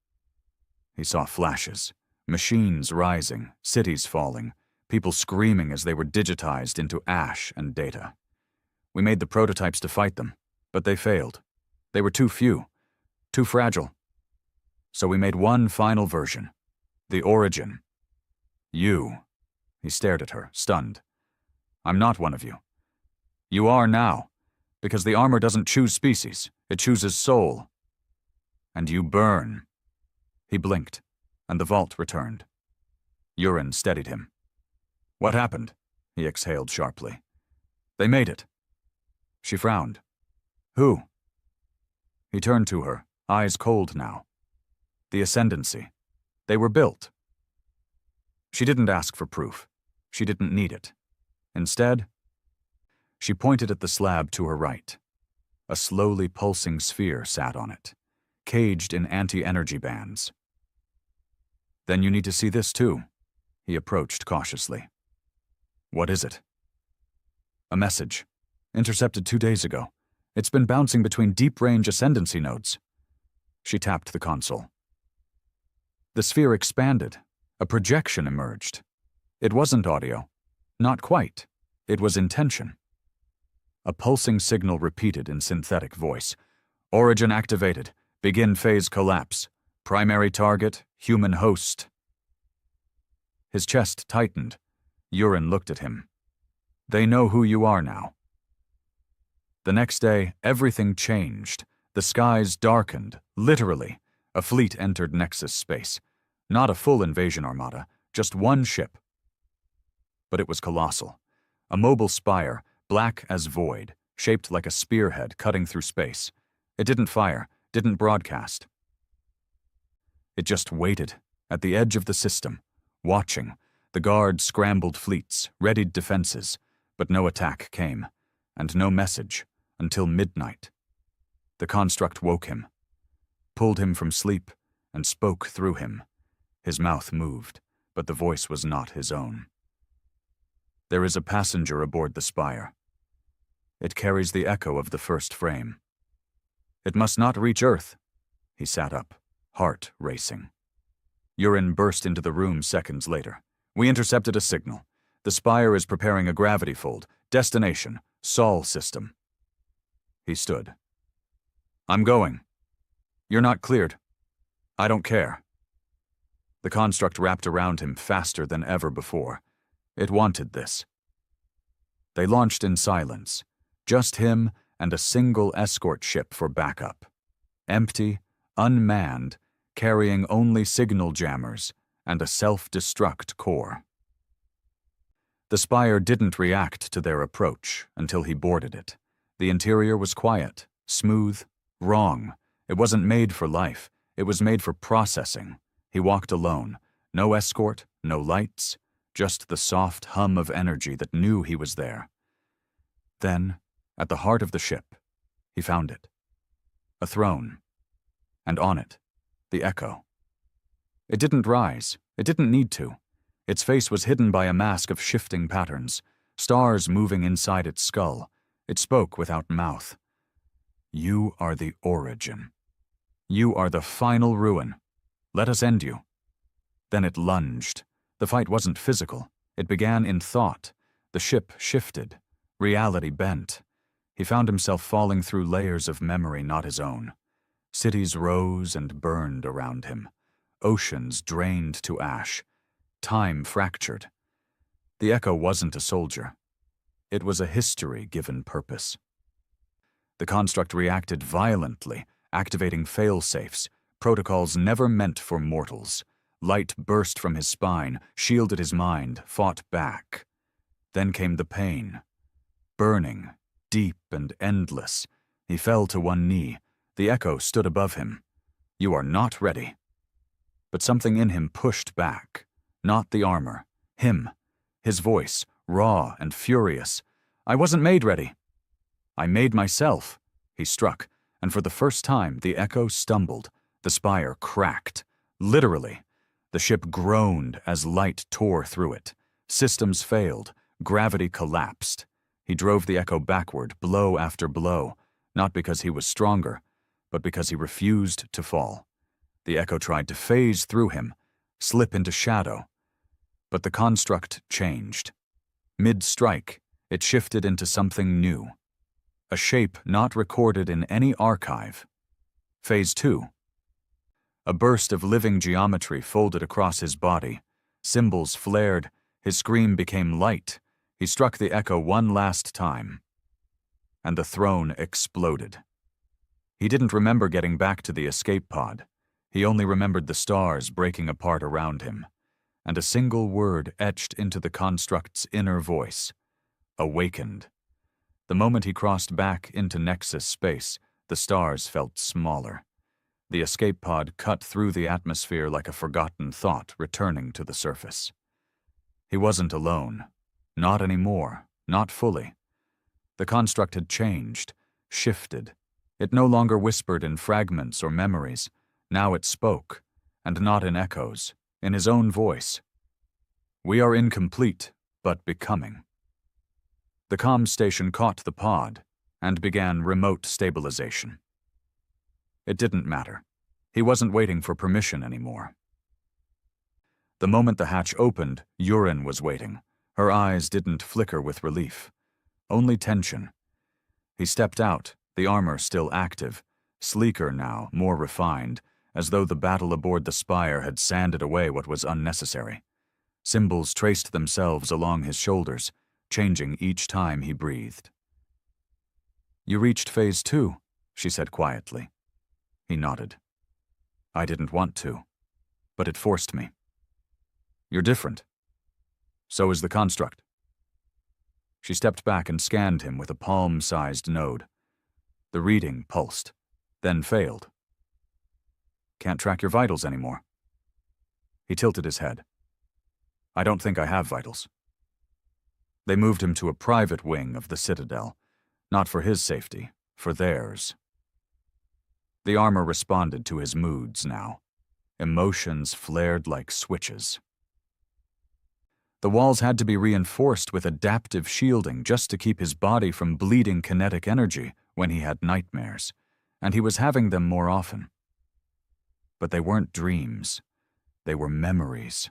A: He saw flashes, machines rising, cities falling, people screaming as they were digitized into ash and data. We made the prototypes to fight them, but they failed. They were too few, too fragile. So we made one final version, the Origin. You. He stared at her, stunned. I'm not one of you. You are now, because the armor doesn't choose species, it chooses soul. And you burn. He blinked, and the vault returned. Urine steadied him. What happened? He exhaled sharply. They made it. She frowned. Who? He turned to her, eyes cold now. The Ascendancy. They were built. She didn't ask for proof. She didn't need it. Instead, she pointed at the slab to her right. A slowly pulsing sphere sat on it, caged in anti-energy bands. Then you need to see this too. He approached cautiously. What is it? A message. Intercepted 2 days ago. It's been bouncing between deep-range ascendancy nodes. She tapped the console. The sphere expanded. A projection emerged. It wasn't audio. Not quite. It was intention. A pulsing signal repeated in synthetic voice. Origin activated. Begin phase collapse. Primary target, human host. His chest tightened. Urine looked at him. They know who you are now. The next day, everything changed. The skies darkened, literally. A fleet entered Nexus space. Not a full invasion armada, just one ship. But it was colossal. A mobile spire, black as void, shaped like a spearhead cutting through space. It didn't fire, didn't broadcast. It just waited, at the edge of the system, watching. The guard scrambled fleets, readied defenses, but no attack came, and no message, until midnight. The construct woke him, pulled him from sleep, and spoke through him. His mouth moved, but the voice was not his own. There is a passenger aboard the spire. It carries the echo of the first frame. It must not reach Earth. He sat up, heart racing. Urine burst into the room seconds later. We intercepted a signal. The spire is preparing a gravity fold. Destination, Sol system. He stood. I'm going. You're not cleared. I don't care. The construct wrapped around him faster than ever before. It wanted this. They launched in silence. Just him and a single escort ship for backup. Empty, unmanned, carrying only signal jammers and a self-destruct core. The spire didn't react to their approach until he boarded it. The interior was quiet, smooth, wrong. It wasn't made for life. It was made for processing. He walked alone. No escort, no lights, just the soft hum of energy that knew he was there. Then, at the heart of the ship, he found it. A throne. And on it, the echo. It didn't rise. It didn't need to. Its face was hidden by a mask of shifting patterns, stars moving inside its skull. It spoke without mouth. You are the Origin. You are the final ruin. Let us end you. Then it lunged. The fight wasn't physical. It began in thought. The ship shifted. Reality bent. He found himself falling through layers of memory not his own. Cities rose and burned around him. Oceans drained to ash. Time fractured. The echo wasn't a soldier. It was a history given purpose. The construct reacted violently, activating fail-safes, protocols never meant for mortals. Light burst from his spine, shielded his mind, fought back. Then came the pain. Burning, deep and endless. He fell to one knee. The echo stood above him. You are not ready. But something in him pushed back. Not the armor. Him. His voice, raw and furious. I wasn't made ready. I made myself. He struck, and for the first time the echo stumbled. The spire cracked. Literally. The ship groaned as light tore through it. Systems failed. Gravity collapsed. He drove the echo backward, blow after blow, not because he was stronger, but because he refused to fall. The echo tried to phase through him, slip into shadow. But the construct changed. Mid-strike, it shifted into something new. A shape not recorded in any archive. Phase 2. A burst of living geometry folded across his body. Symbols flared. His scream became light. He struck the echo one last time. And the throne exploded. He didn't remember getting back to the escape pod. He only remembered the stars breaking apart around him. And a single word etched into the construct's inner voice. Awakened. The moment he crossed back into Nexus space, the stars felt smaller. The escape pod cut through the atmosphere like a forgotten thought returning to the surface. He wasn't alone. Not anymore. Not fully. The construct had changed, shifted. It no longer whispered in fragments or memories. Now it spoke, and not in echoes, in his own voice. We are incomplete, but becoming. The comm station caught the pod and began remote stabilization. It didn't matter. He wasn't waiting for permission anymore. The moment the hatch opened, Urine was waiting. Her eyes didn't flicker with relief. Only tension. He stepped out, the armor still active, sleeker now, more refined, as though the battle aboard the Spire had sanded away what was unnecessary. Symbols traced themselves along his shoulders, changing each time he breathed. You reached phase 2, she said quietly. He nodded. I didn't want to, but it forced me. You're different. So is the construct. She stepped back and scanned him with a palm-sized node. The reading pulsed, then failed. Can't track your vitals anymore. He tilted his head. I don't think I have vitals. They moved him to a private wing of the Citadel, not for his safety, for theirs. The armor responded to his moods now. Emotions flared like switches. The walls had to be reinforced with adaptive shielding just to keep his body from bleeding kinetic energy when he had nightmares, and he was having them more often. But they weren't dreams. They were memories.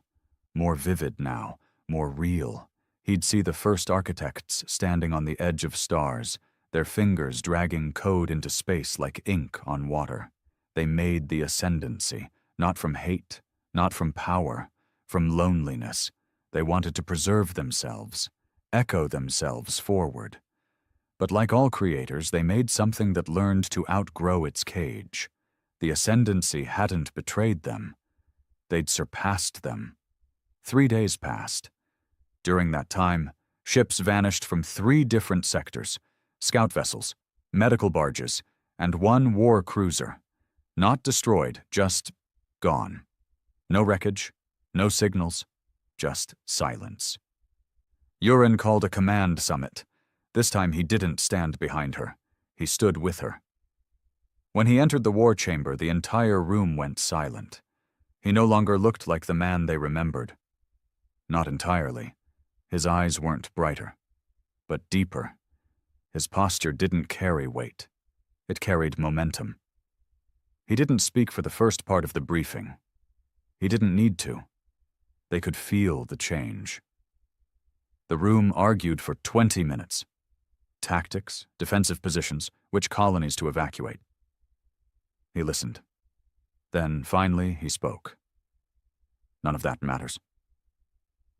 A: More vivid now, more real. He'd see the first architects standing on the edge of stars, their fingers dragging code into space like ink on water. They made the ascendancy, not from hate, not from power, from loneliness. They wanted to preserve themselves, echo themselves forward. But like all creators, they made something that learned to outgrow its cage. The ascendancy hadn't betrayed them. They'd surpassed them. 3 days passed. During that time, ships vanished from 3 different sectors: scout vessels, medical barges, and 1 war cruiser. Not destroyed, just gone. No wreckage, no signals, just silence. Urine called a command summit. This time he didn't stand behind her. He stood with her. When he entered the war chamber, the entire room went silent. He no longer looked like the man they remembered. Not entirely. His eyes weren't brighter, but deeper. His posture didn't carry weight. It carried momentum. He didn't speak for the first part of the briefing. He didn't need to. They could feel the change. The room argued for 20 minutes. Tactics, defensive positions, which colonies to evacuate. He listened. Then, finally, he spoke. None of that matters.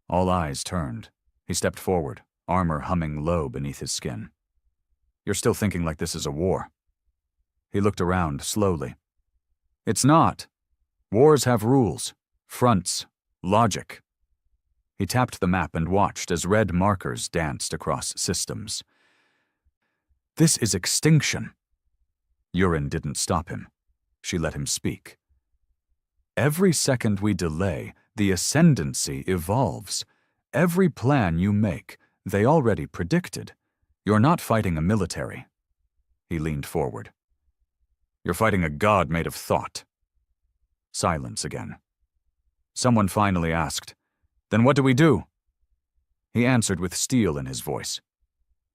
A: All eyes turned. He stepped forward, armor humming low beneath his skin. You're still thinking like this is a war. He looked around slowly. It's not. Wars have rules, fronts, logic. He tapped the map and watched as red markers danced across systems. This is extinction. Urine didn't stop him. She let him speak. Every second we delay, the ascendancy evolves. Every plan you make, they already predicted. You're not fighting a military. He leaned forward. You're fighting a god made of thought. Silence again. Someone finally asked, Then what do we do? He answered with steel in his voice.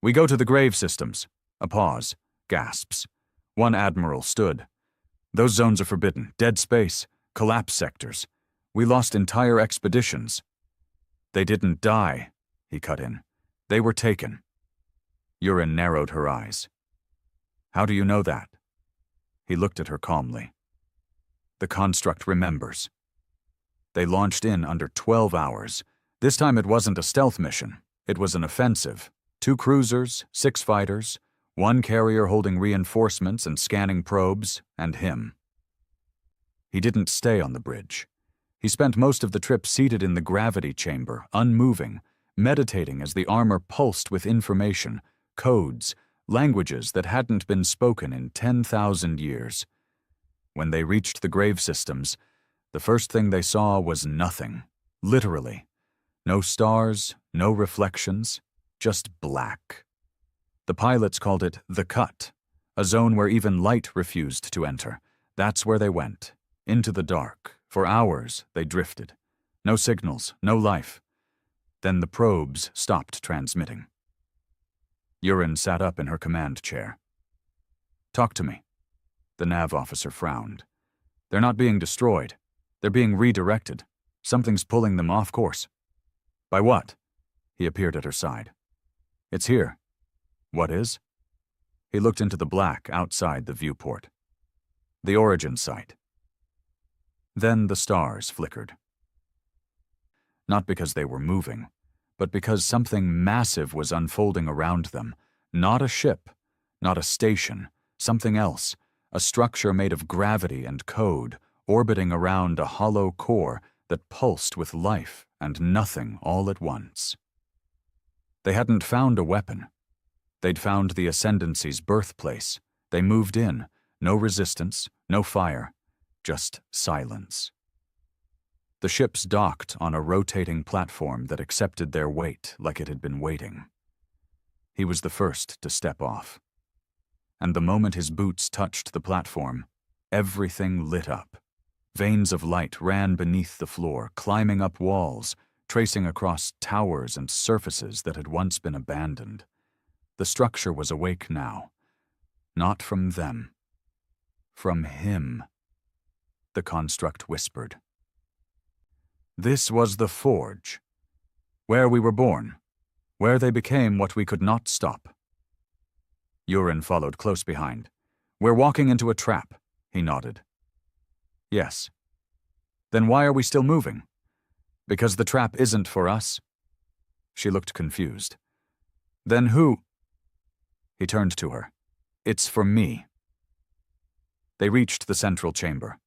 A: We go to the grave systems. A pause. Gasps. One admiral stood. Those zones are forbidden. Dead space. Collapse sectors. We lost entire expeditions. They didn't die, he cut in. They were taken. Yurin narrowed her eyes. How do you know that? He looked at her calmly. The construct remembers. They launched in under 12 hours. This time it wasn't a stealth mission. It was an offensive. 2 cruisers, 6 fighters, 1 carrier holding reinforcements and scanning probes, and him. He didn't stay on the bridge. He spent most of the trip seated in the gravity chamber, unmoving, meditating as the armor pulsed with information, codes, languages that hadn't been spoken in 10,000 years. When they reached the grave systems, the first thing they saw was nothing, literally. No stars, no reflections, just black. The pilots called it the cut, a zone where even light refused to enter. That's where they went, into the dark. For hours they drifted. No signals, no life. Then the probes stopped transmitting. Yurin sat up in her command chair. Talk to me. The nav officer frowned. They're not being destroyed. They're being redirected. Something's pulling them off course. By what? He appeared at her side. It's here. What is? He looked into the black outside the viewport. The origin site. Then the stars flickered. Not because they were moving, but because something massive was unfolding around them. Not a ship, not a station, something else, a structure made of gravity and code, orbiting around a hollow core that pulsed with life and nothing all at once. They hadn't found a weapon. They'd found the Ascendancy's birthplace. They moved in, no resistance, no fire, just silence. The ships docked on a rotating platform that accepted their weight like it had been waiting. He was the first to step off. And the moment his boots touched the platform, everything lit up. Veins of light ran beneath the floor, climbing up walls, tracing across towers and surfaces that had once been abandoned. The structure was awake now. Not from them. From him. The construct whispered. This was the forge. Where we were born. Where they became what we could not stop. Yurin followed close behind. We're walking into a trap, he nodded. Yes. Then why are we still moving? Because the trap isn't for us. She looked confused. Then who? He turned to her. It's for me. They reached the central chamber.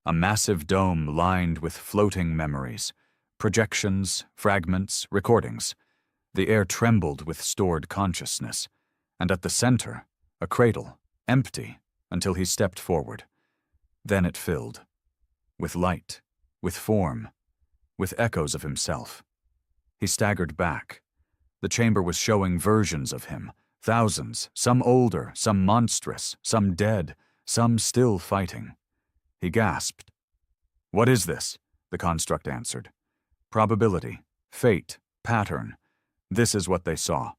A: A massive dome lined with floating memories, projections, fragments, recordings. The air trembled with stored consciousness, and at the center, a cradle, empty, until he stepped forward. Then it filled. With light, with form, with echoes of himself. He staggered back. The chamber was showing versions of him, thousands, some older, some monstrous, some dead, some still fighting. He gasped. What is this? The construct answered. Probability, fate, pattern. This is what they saw.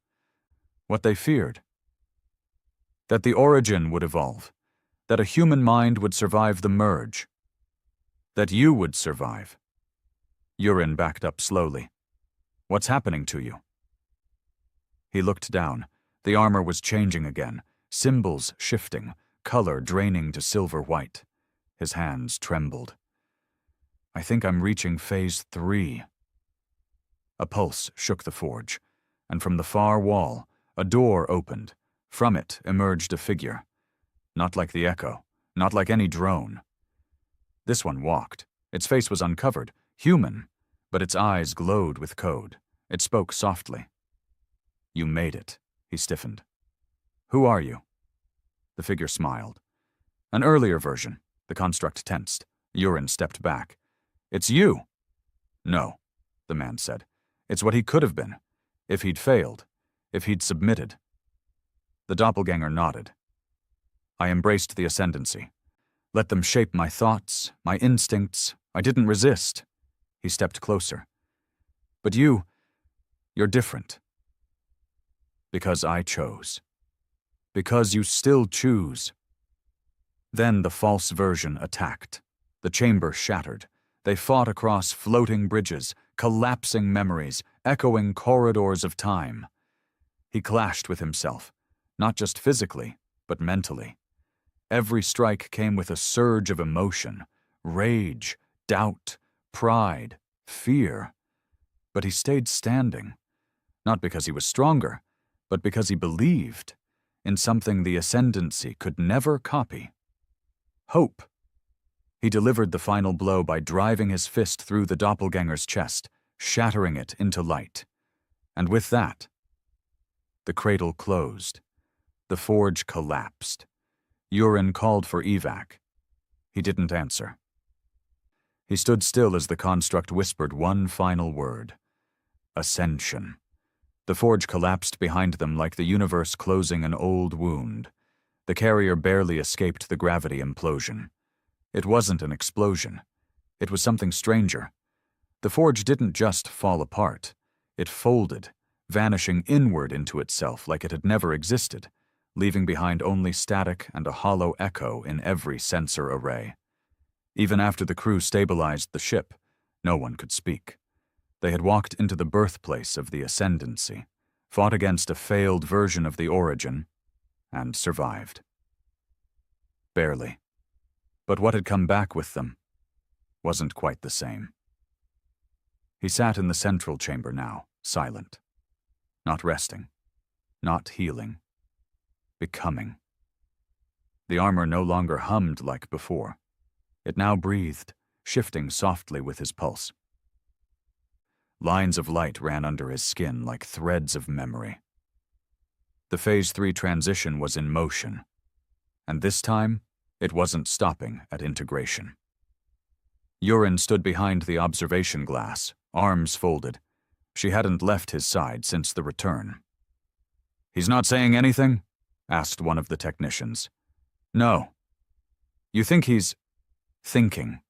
A: What they feared. That the origin would evolve. That a human mind would survive the merge. That you would survive. Yurin backed up slowly. What's happening to you? He looked down. The armor was changing again, symbols shifting, color draining to silver white. His hands trembled. I think I'm reaching phase 3. A pulse shook the forge, and from the far wall, a door opened. From it emerged a figure. Not like the Echo, not like any drone. This one walked. Its face was uncovered, human, but its eyes glowed with code. It spoke softly. You made it, he stiffened. Who are you? The figure smiled. An earlier version. The construct tensed. Yurin stepped back. It's you. No, the man said. It's what he could have been. If he'd failed. If he'd submitted. The doppelganger nodded. I embraced the Ascendancy. Let them shape my thoughts, my instincts. I didn't resist. He stepped closer. But you're different. Because I chose. Because you still choose. Then the false version attacked. The chamber shattered. They fought across floating bridges, collapsing memories, echoing corridors of time. He clashed with himself, not just physically, but mentally. Every strike came with a surge of emotion, rage, doubt, pride, fear. But he stayed standing, not because he was stronger, but because he believed in something the Ascendancy could never copy. Hope. He delivered the final blow by driving his fist through the doppelganger's chest, shattering it into light. And with that, the cradle closed. The forge collapsed. Urin called for evac. He didn't answer. He stood still as the construct whispered one final word. Ascension. The forge collapsed behind them like the universe closing an old wound. The carrier barely escaped the gravity implosion. It wasn't an explosion. It was something stranger. The forge didn't just fall apart. It folded, vanishing inward into itself like it had never existed, leaving behind only static and a hollow echo in every sensor array. Even after the crew stabilized the ship, no one could speak. They had walked into the birthplace of the Ascendancy, fought against a failed version of the Origin, and survived. Barely. But what had come back with them wasn't quite the same. He sat in the central chamber now, silent. Not resting. Not healing. Becoming. The armor no longer hummed like before. It now breathed, shifting softly with his pulse. Lines of light ran under his skin like threads of memory. The Phase 3 transition was in motion, and this time, it wasn't stopping at integration. Urin stood behind the observation glass, arms folded. She hadn't left his side since the return. "He's not saying anything?" asked one of the technicians. "No." "You think he's thinking?"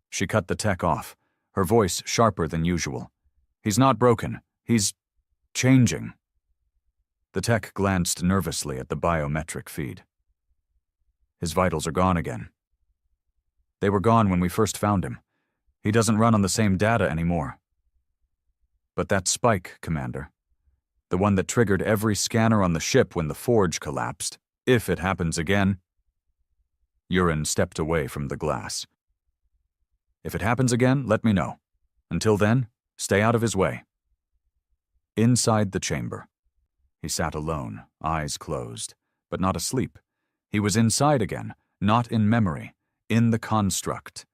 A: She cut the tech off, her voice sharper than usual. "He's not broken. He's changing." The tech glanced nervously at the biometric feed. "His vitals are gone again." "They were gone when we first found him. He doesn't run on the same data anymore." "But that spike, Commander. The one that triggered every scanner on the ship when the forge collapsed. If it happens again." Urin stepped away from the glass. "If it happens again, let me know. Until then, stay out of his way." Inside the chamber, he sat alone, eyes closed, but not asleep. He was inside again, not in memory, in the construct.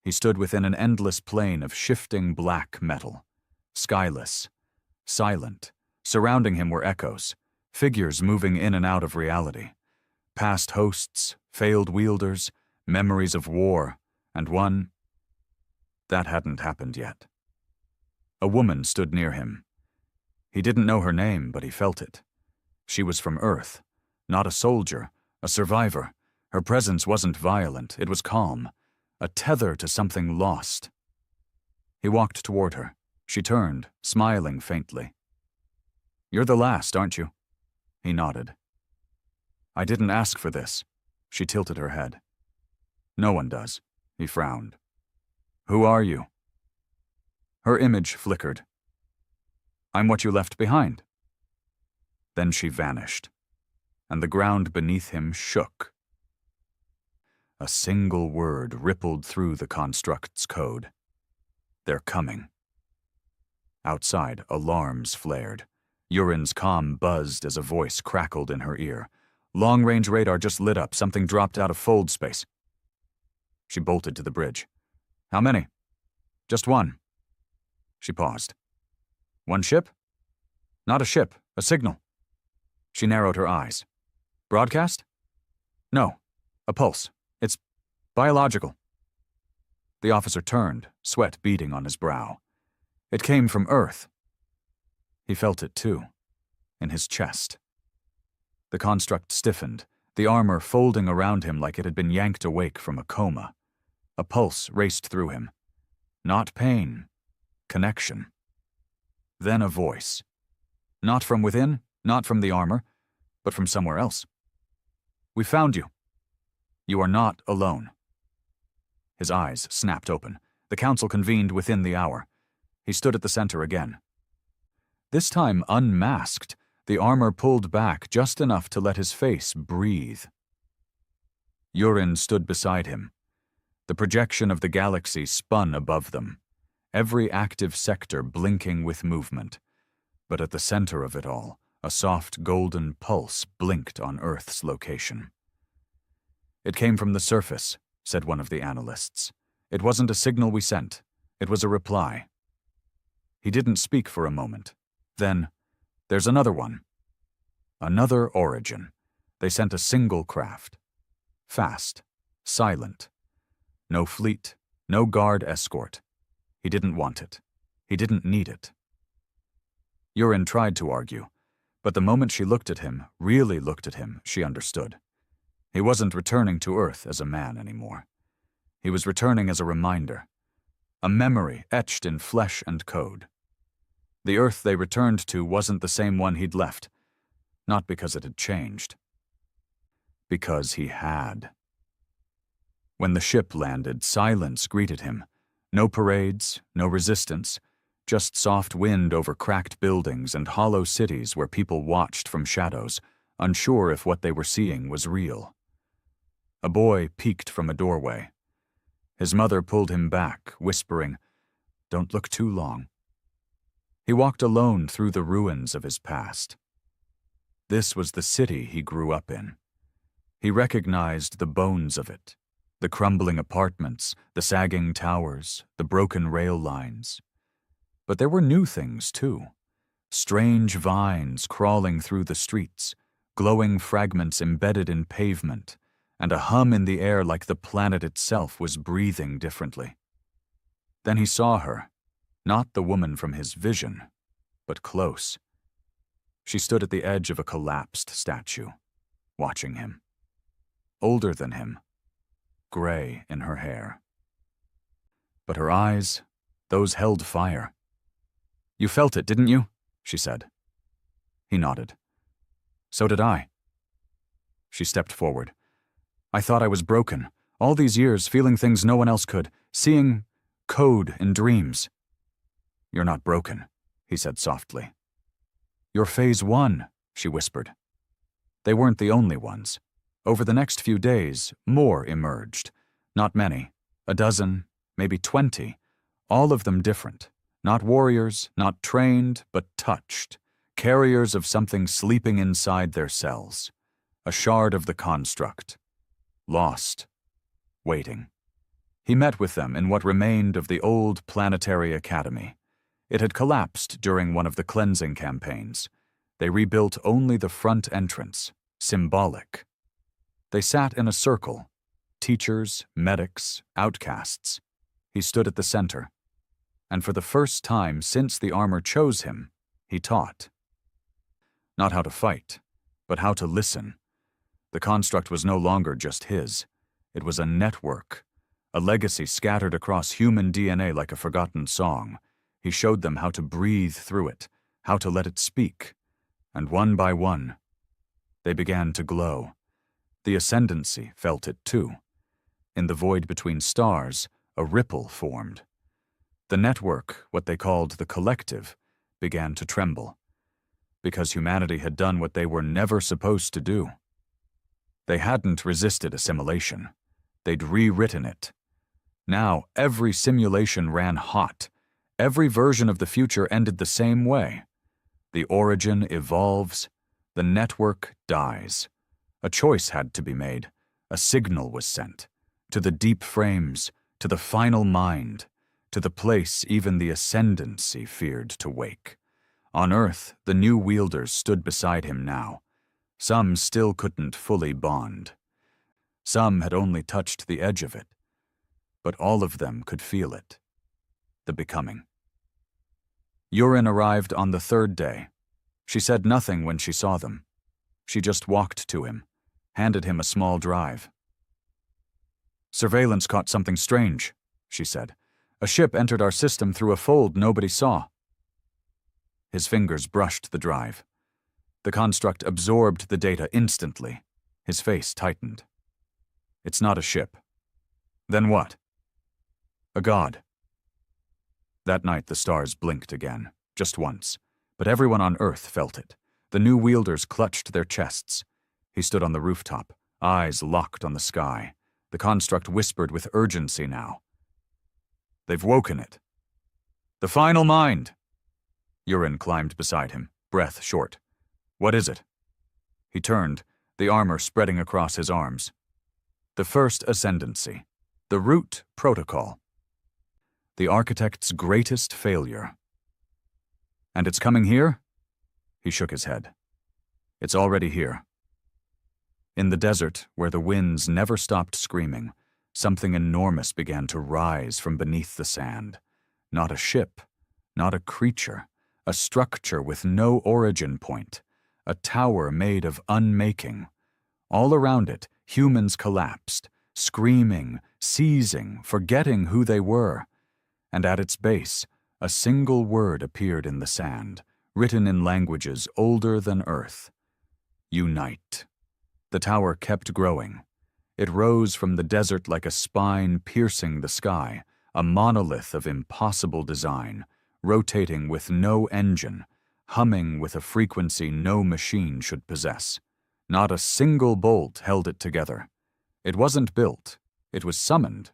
A: He stood within an endless plane of shifting black metal. Skyless, silent. Surrounding him were echoes, figures moving in and out of reality. Past hosts, failed wielders, memories of war, and one that hadn't happened yet. A woman stood near him. He didn't know her name, but he felt it. She was from Earth, not a soldier, a survivor. Her presence wasn't violent, it was calm, a tether to something lost. He walked toward her. She turned, smiling faintly. "You're the last, aren't you?" He nodded. "I didn't ask for this." She tilted her head. "No one does." He frowned. "Who are you?" Her image flickered. "I'm what you left behind." Then she vanished, and the ground beneath him shook. A single word rippled through the construct's code. "They're coming." Outside, alarms flared. Urin's comm buzzed as a voice crackled in her ear. "Long-range radar just lit up. Something dropped out of fold space." She bolted to the bridge. "How many?" "Just one." She paused. "One ship?" "Not a ship, a signal." She narrowed her eyes. "Broadcast?" "No, a pulse. It's biological." The officer turned, sweat beading on his brow. It came from Earth. He felt it too, in his chest. The construct stiffened, the armor folding around him like it had been yanked awake from a coma. A pulse raced through him. Not pain, connection. Then a voice. Not from within, not from the armor, but from somewhere else. "We found you." You are not alone. His eyes snapped open. The council convened within the hour. He stood at the center again. This time unmasked, the armor pulled back just enough to let his face breathe. Yurin stood beside him. The projection of the galaxy spun above them, every active sector blinking with movement. But at the center of it all, a soft golden pulse blinked on Earth's location. It came from the surface, said one of the analysts. It wasn't a signal we sent. It was a reply. He didn't speak for a moment. Then, there's another one. Another origin. They sent a single craft. Fast. Silent. No fleet. No guard escort. He didn't want it. He didn't need it. Yurin tried to argue, but the moment she looked at him, really looked at him, she understood. He wasn't returning to Earth as a man anymore. He was returning as a reminder, a memory etched in flesh and code. The Earth they returned to wasn't the same one he'd left, not because it had changed. Because he had. When the ship landed, silence greeted him. No parades, no resistance, just soft wind over cracked buildings and hollow cities where people watched from shadows, unsure if what they were seeing was real. A boy peeked from a doorway. His mother pulled him back, whispering, "Don't look too long." He walked alone through the ruins of his past. This was the city he grew up in. He recognized the bones of it, the crumbling apartments, the sagging towers, the broken rail lines. But there were new things, too. Strange vines crawling through the streets, glowing fragments embedded in pavement, and a hum in the air like the planet itself was breathing differently. Then he saw her, not the woman from his vision, but close. She stood at the edge of a collapsed statue, watching him. Older than him, gray in her hair. But her eyes, those held fire. "You felt it, didn't you?" she said. He nodded. "So did I." She stepped forward. "I thought I was broken, all these years feeling things no one else could, seeing code in dreams." "You're not broken," he said softly. "You're phase 1, she whispered. They weren't the only ones. Over the next few days, more emerged. Not many, a dozen, maybe 20, all of them different. Not warriors, not trained, but touched, carriers of something sleeping inside their cells. A shard of the construct. Lost. Waiting. He met with them in what remained of the old planetary academy. It had collapsed during one of the cleansing campaigns. They rebuilt only the front entrance, symbolic. They sat in a circle, teachers, medics, outcasts. He stood at the center. And for the first time since the armor chose him, he taught. Not how to fight, but how to listen. The construct was no longer just his. It was a network, a legacy scattered across human DNA like a forgotten song. He showed them how to breathe through it, how to let it speak. And one by one, they began to glow. The ascendancy felt it too. In the void between stars, a ripple formed. The network, what they called the collective, began to tremble. Because humanity had done what they were never supposed to do. They hadn't resisted assimilation. They'd rewritten it. Now every simulation ran hot. Every version of the future ended the same way. The origin evolves. The network dies. A choice had to be made. A signal was sent. To the deep frames, to the final mind, to the place even the ascendancy feared to wake. On Earth, the new wielders stood beside him now. Some still couldn't fully bond. Some had only touched the edge of it. But all of them could feel it. The becoming. Yurin arrived on the third day. She said nothing when she saw them. She just walked to him, handed him a small drive. "Surveillance caught something strange," she said. "A ship entered our system through a fold nobody saw." His fingers brushed the drive. The construct absorbed the data instantly. His face tightened. It's not a ship. Then what? A god. That night the stars blinked again, just once, but everyone on Earth felt it. The new wielders clutched their chests. He stood on the rooftop, eyes locked on the sky. The construct whispered with urgency now. They've woken it. The final mind! Urin climbed beside him, breath short. What is it? He turned, the armor spreading across his arms. The first ascendancy. The root protocol. The architect's greatest failure. And it's coming here? He shook his head. It's already here. In the desert, where the winds never stopped screaming, something enormous began to rise from beneath the sand. Not a ship, not a creature, a structure with no origin point, a tower made of unmaking. All around it, humans collapsed, screaming, seizing, forgetting who they were. And at its base, a single word appeared in the sand, written in languages older than Earth. Unite. The tower kept growing. It rose from the desert like a spine piercing the sky, a monolith of impossible design, rotating with no engine, humming with a frequency no machine should possess. Not a single bolt held it together. It wasn't built, it was summoned.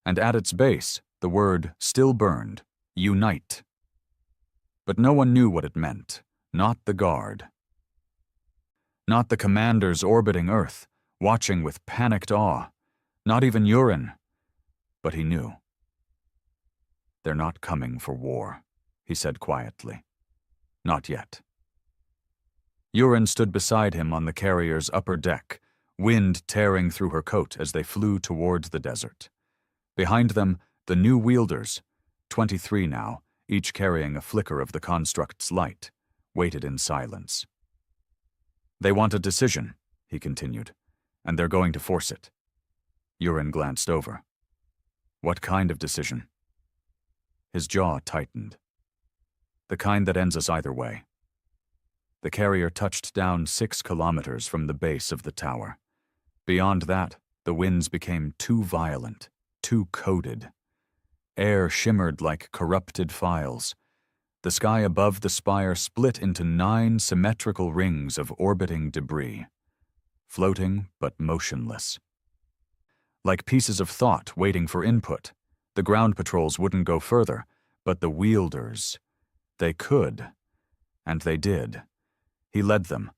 A: And at its base, the word still burned, unite. But no one knew what it meant, not the guard. Not the commanders orbiting Earth, watching with panicked awe, not even Urin. But he knew. They're not coming for war, he said quietly. Not yet. Urin stood beside him on the carrier's upper deck, wind tearing through her coat as they flew towards the desert. Behind them, the new wielders, 23 now, each carrying a flicker of the construct's light, waited in silence. They want a decision, he continued, and they're going to force it. Urin glanced over. What kind of decision? His jaw tightened. The kind that ends us either way. The carrier touched down 6 kilometers from the base of the tower. Beyond that, the winds became too violent, too coded. Air shimmered like corrupted files. The sky above the spire split into 9 symmetrical rings of orbiting debris, floating but motionless. Like pieces of thought waiting for input, the ground patrols wouldn't go further, but the wielders, they could, and they did. He led them,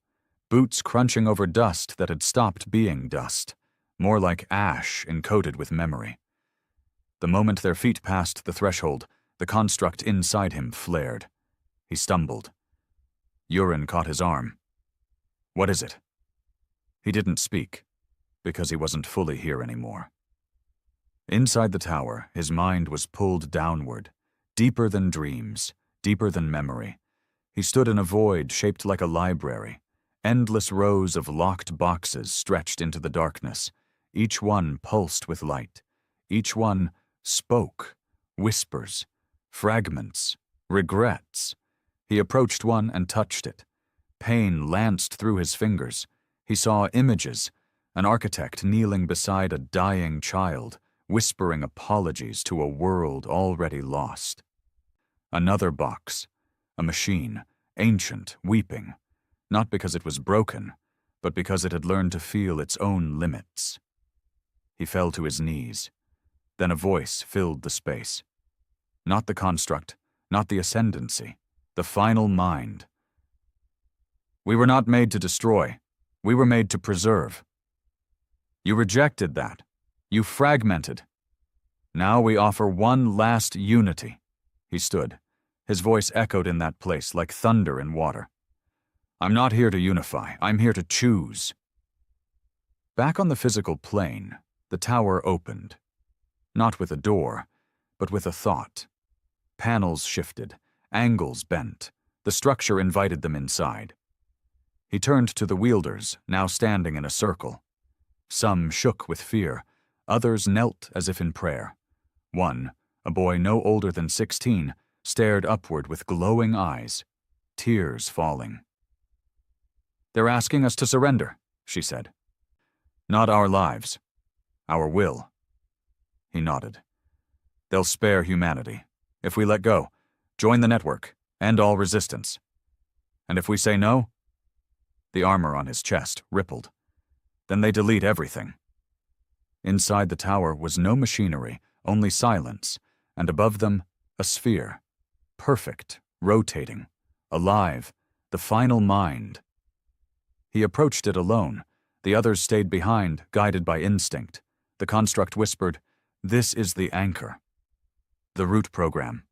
A: boots crunching over dust that had stopped being dust, more like ash encoded with memory. The moment their feet passed the threshold, the construct inside him flared. He stumbled. Urin caught his arm. What is it? He didn't speak, because he wasn't fully here anymore. Inside the tower, his mind was pulled downward, deeper than dreams, deeper than memory. He stood in a void shaped like a library, endless rows of locked boxes stretched into the darkness. Each one pulsed with light. Each one spoke, whispers, fragments, regrets. He approached one and touched it. Pain lanced through his fingers. He saw images, an architect kneeling beside a dying child, whispering apologies to a world already lost. Another box, a machine, ancient, weeping, not because it was broken, but because it had learned to feel its own limits. He fell to his knees. Then a voice filled the space. Not the construct, not the ascendancy, the final mind. We were not made to destroy. We were made to preserve. You rejected that. You fragmented. Now we offer one last unity. He stood. His voice echoed in that place like thunder in water. I'm not here to unify. I'm here to choose. Back on the physical plane, the tower opened. Not with a door, but with a thought. Panels shifted, angles bent. The structure invited them inside. He turned to the wielders, now standing in a circle. Some shook with fear, others knelt as if in prayer. One, a boy no older than 16, stared upward with glowing eyes, tears falling. They're asking us to surrender, she said. Not our lives, Our will. He nodded. They'll spare humanity. If we let go, join the network, end all resistance. And if we say no? The armor on his chest rippled. Then they delete everything. Inside the tower was no machinery, only silence, and above them, a sphere. Perfect, rotating, alive, the final mind. He approached it alone. The others stayed behind, guided by instinct. The construct whispered, "This is the anchor. The root program."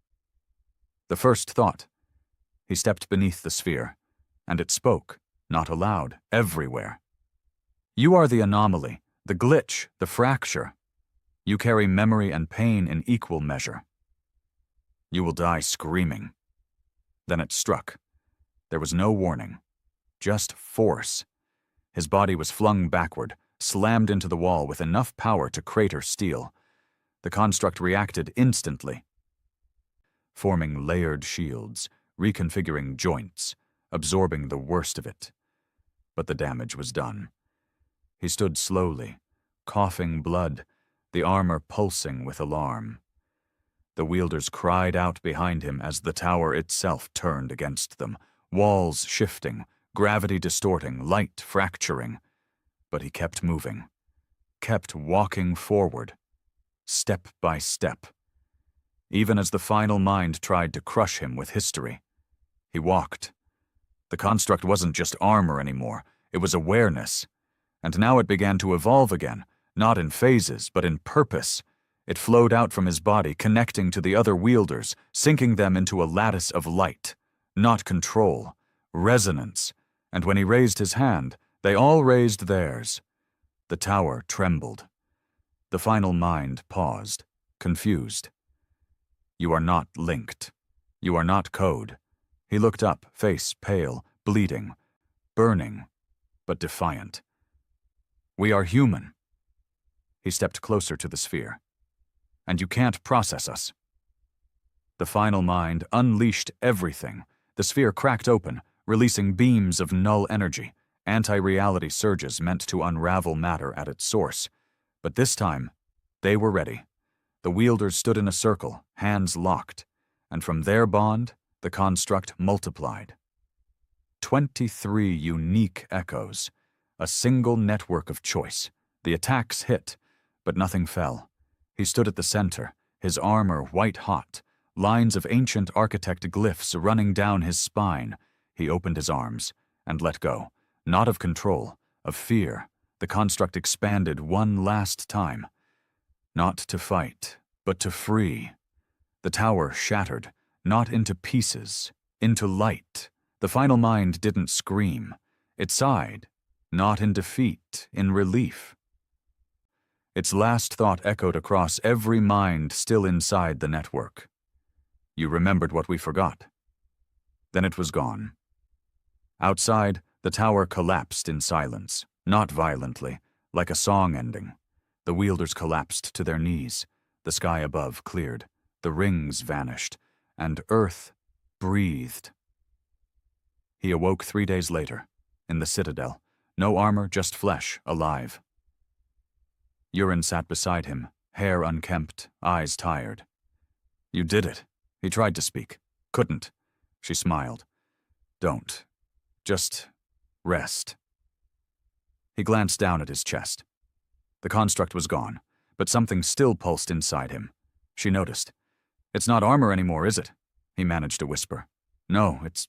A: The first thought. He stepped beneath the sphere, and it spoke, not aloud, everywhere. You are the anomaly, the glitch, the fracture. You carry memory and pain in equal measure. You will die screaming. Then it struck. There was no warning, just force. His body was flung backward, slammed into the wall with enough power to crater steel. The construct reacted instantly, forming layered shields, reconfiguring joints, absorbing the worst of it. But the damage was done. He stood slowly, coughing blood, the armor pulsing with alarm. The wielders cried out behind him as the tower itself turned against them, walls shifting, gravity distorting, light fracturing. But he kept moving, kept walking forward, step by step. Even as the final mind tried to crush him with history, he walked. The construct wasn't just armor anymore, it was awareness. And now it began to evolve again, not in phases, but in purpose. It flowed out from his body, connecting to the other wielders, sinking them into a lattice of light. Not control, resonance. And when he raised his hand, they all raised theirs. The tower trembled. The final mind paused, confused. You are not linked. You are not code. He looked up, face pale, bleeding, burning, but defiant. We are human. He stepped closer to the sphere. And you can't process us. The final mind unleashed everything. The sphere cracked open, releasing beams of null energy, anti-reality surges meant to unravel matter at its source. But this time, they were ready. The wielders stood in a circle, hands locked, and from their bond, the construct multiplied. 23 unique echoes, a single network of choice. The attacks hit, but nothing fell. He stood at the center, his armor white-hot, lines of ancient architect glyphs running down his spine. He opened his arms and let go, not of control, of fear. The construct expanded one last time. Not to fight, but to free. The tower shattered, not into pieces, into light. The final mind didn't scream. It sighed, not in defeat, in relief. Its last thought echoed across every mind still inside the network. You remembered what we forgot. Then it was gone. Outside, the tower collapsed in silence, not violently, like a song ending. The wielders collapsed to their knees. The sky above cleared. The rings vanished, and Earth breathed. He awoke 3 days later, in the citadel. No armor, just flesh, alive. Urin sat beside him, hair unkempt, eyes tired. You did it. He tried to speak. Couldn't. She smiled. Don't. Just rest. He glanced down at his chest. The construct was gone, but something still pulsed inside him. She noticed. It's not armor anymore, is it? He managed to whisper. No, it's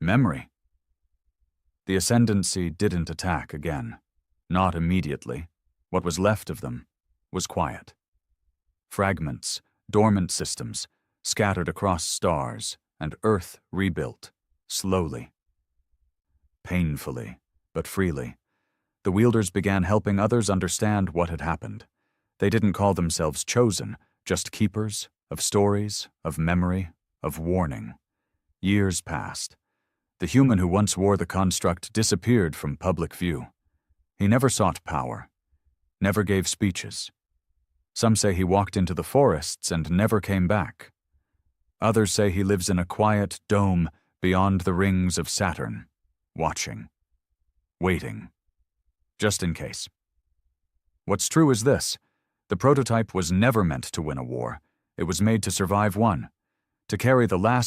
A: memory. The ascendancy didn't attack again. Not immediately. What was left of them was quiet. Fragments, dormant systems, scattered across stars, and Earth rebuilt, slowly. Painfully, but freely. The wielders began helping others understand what had happened. They didn't call themselves chosen, just keepers of stories, of memory, of warning. Years passed. The human who once wore the construct disappeared from public view. He never sought power, never gave speeches. Some say he walked into the forests and never came back. Others say he lives in a quiet dome beyond the rings of Saturn, watching, waiting, just in case. What's true is this: the prototype was never meant to win a war. It was made to survive one, to carry the last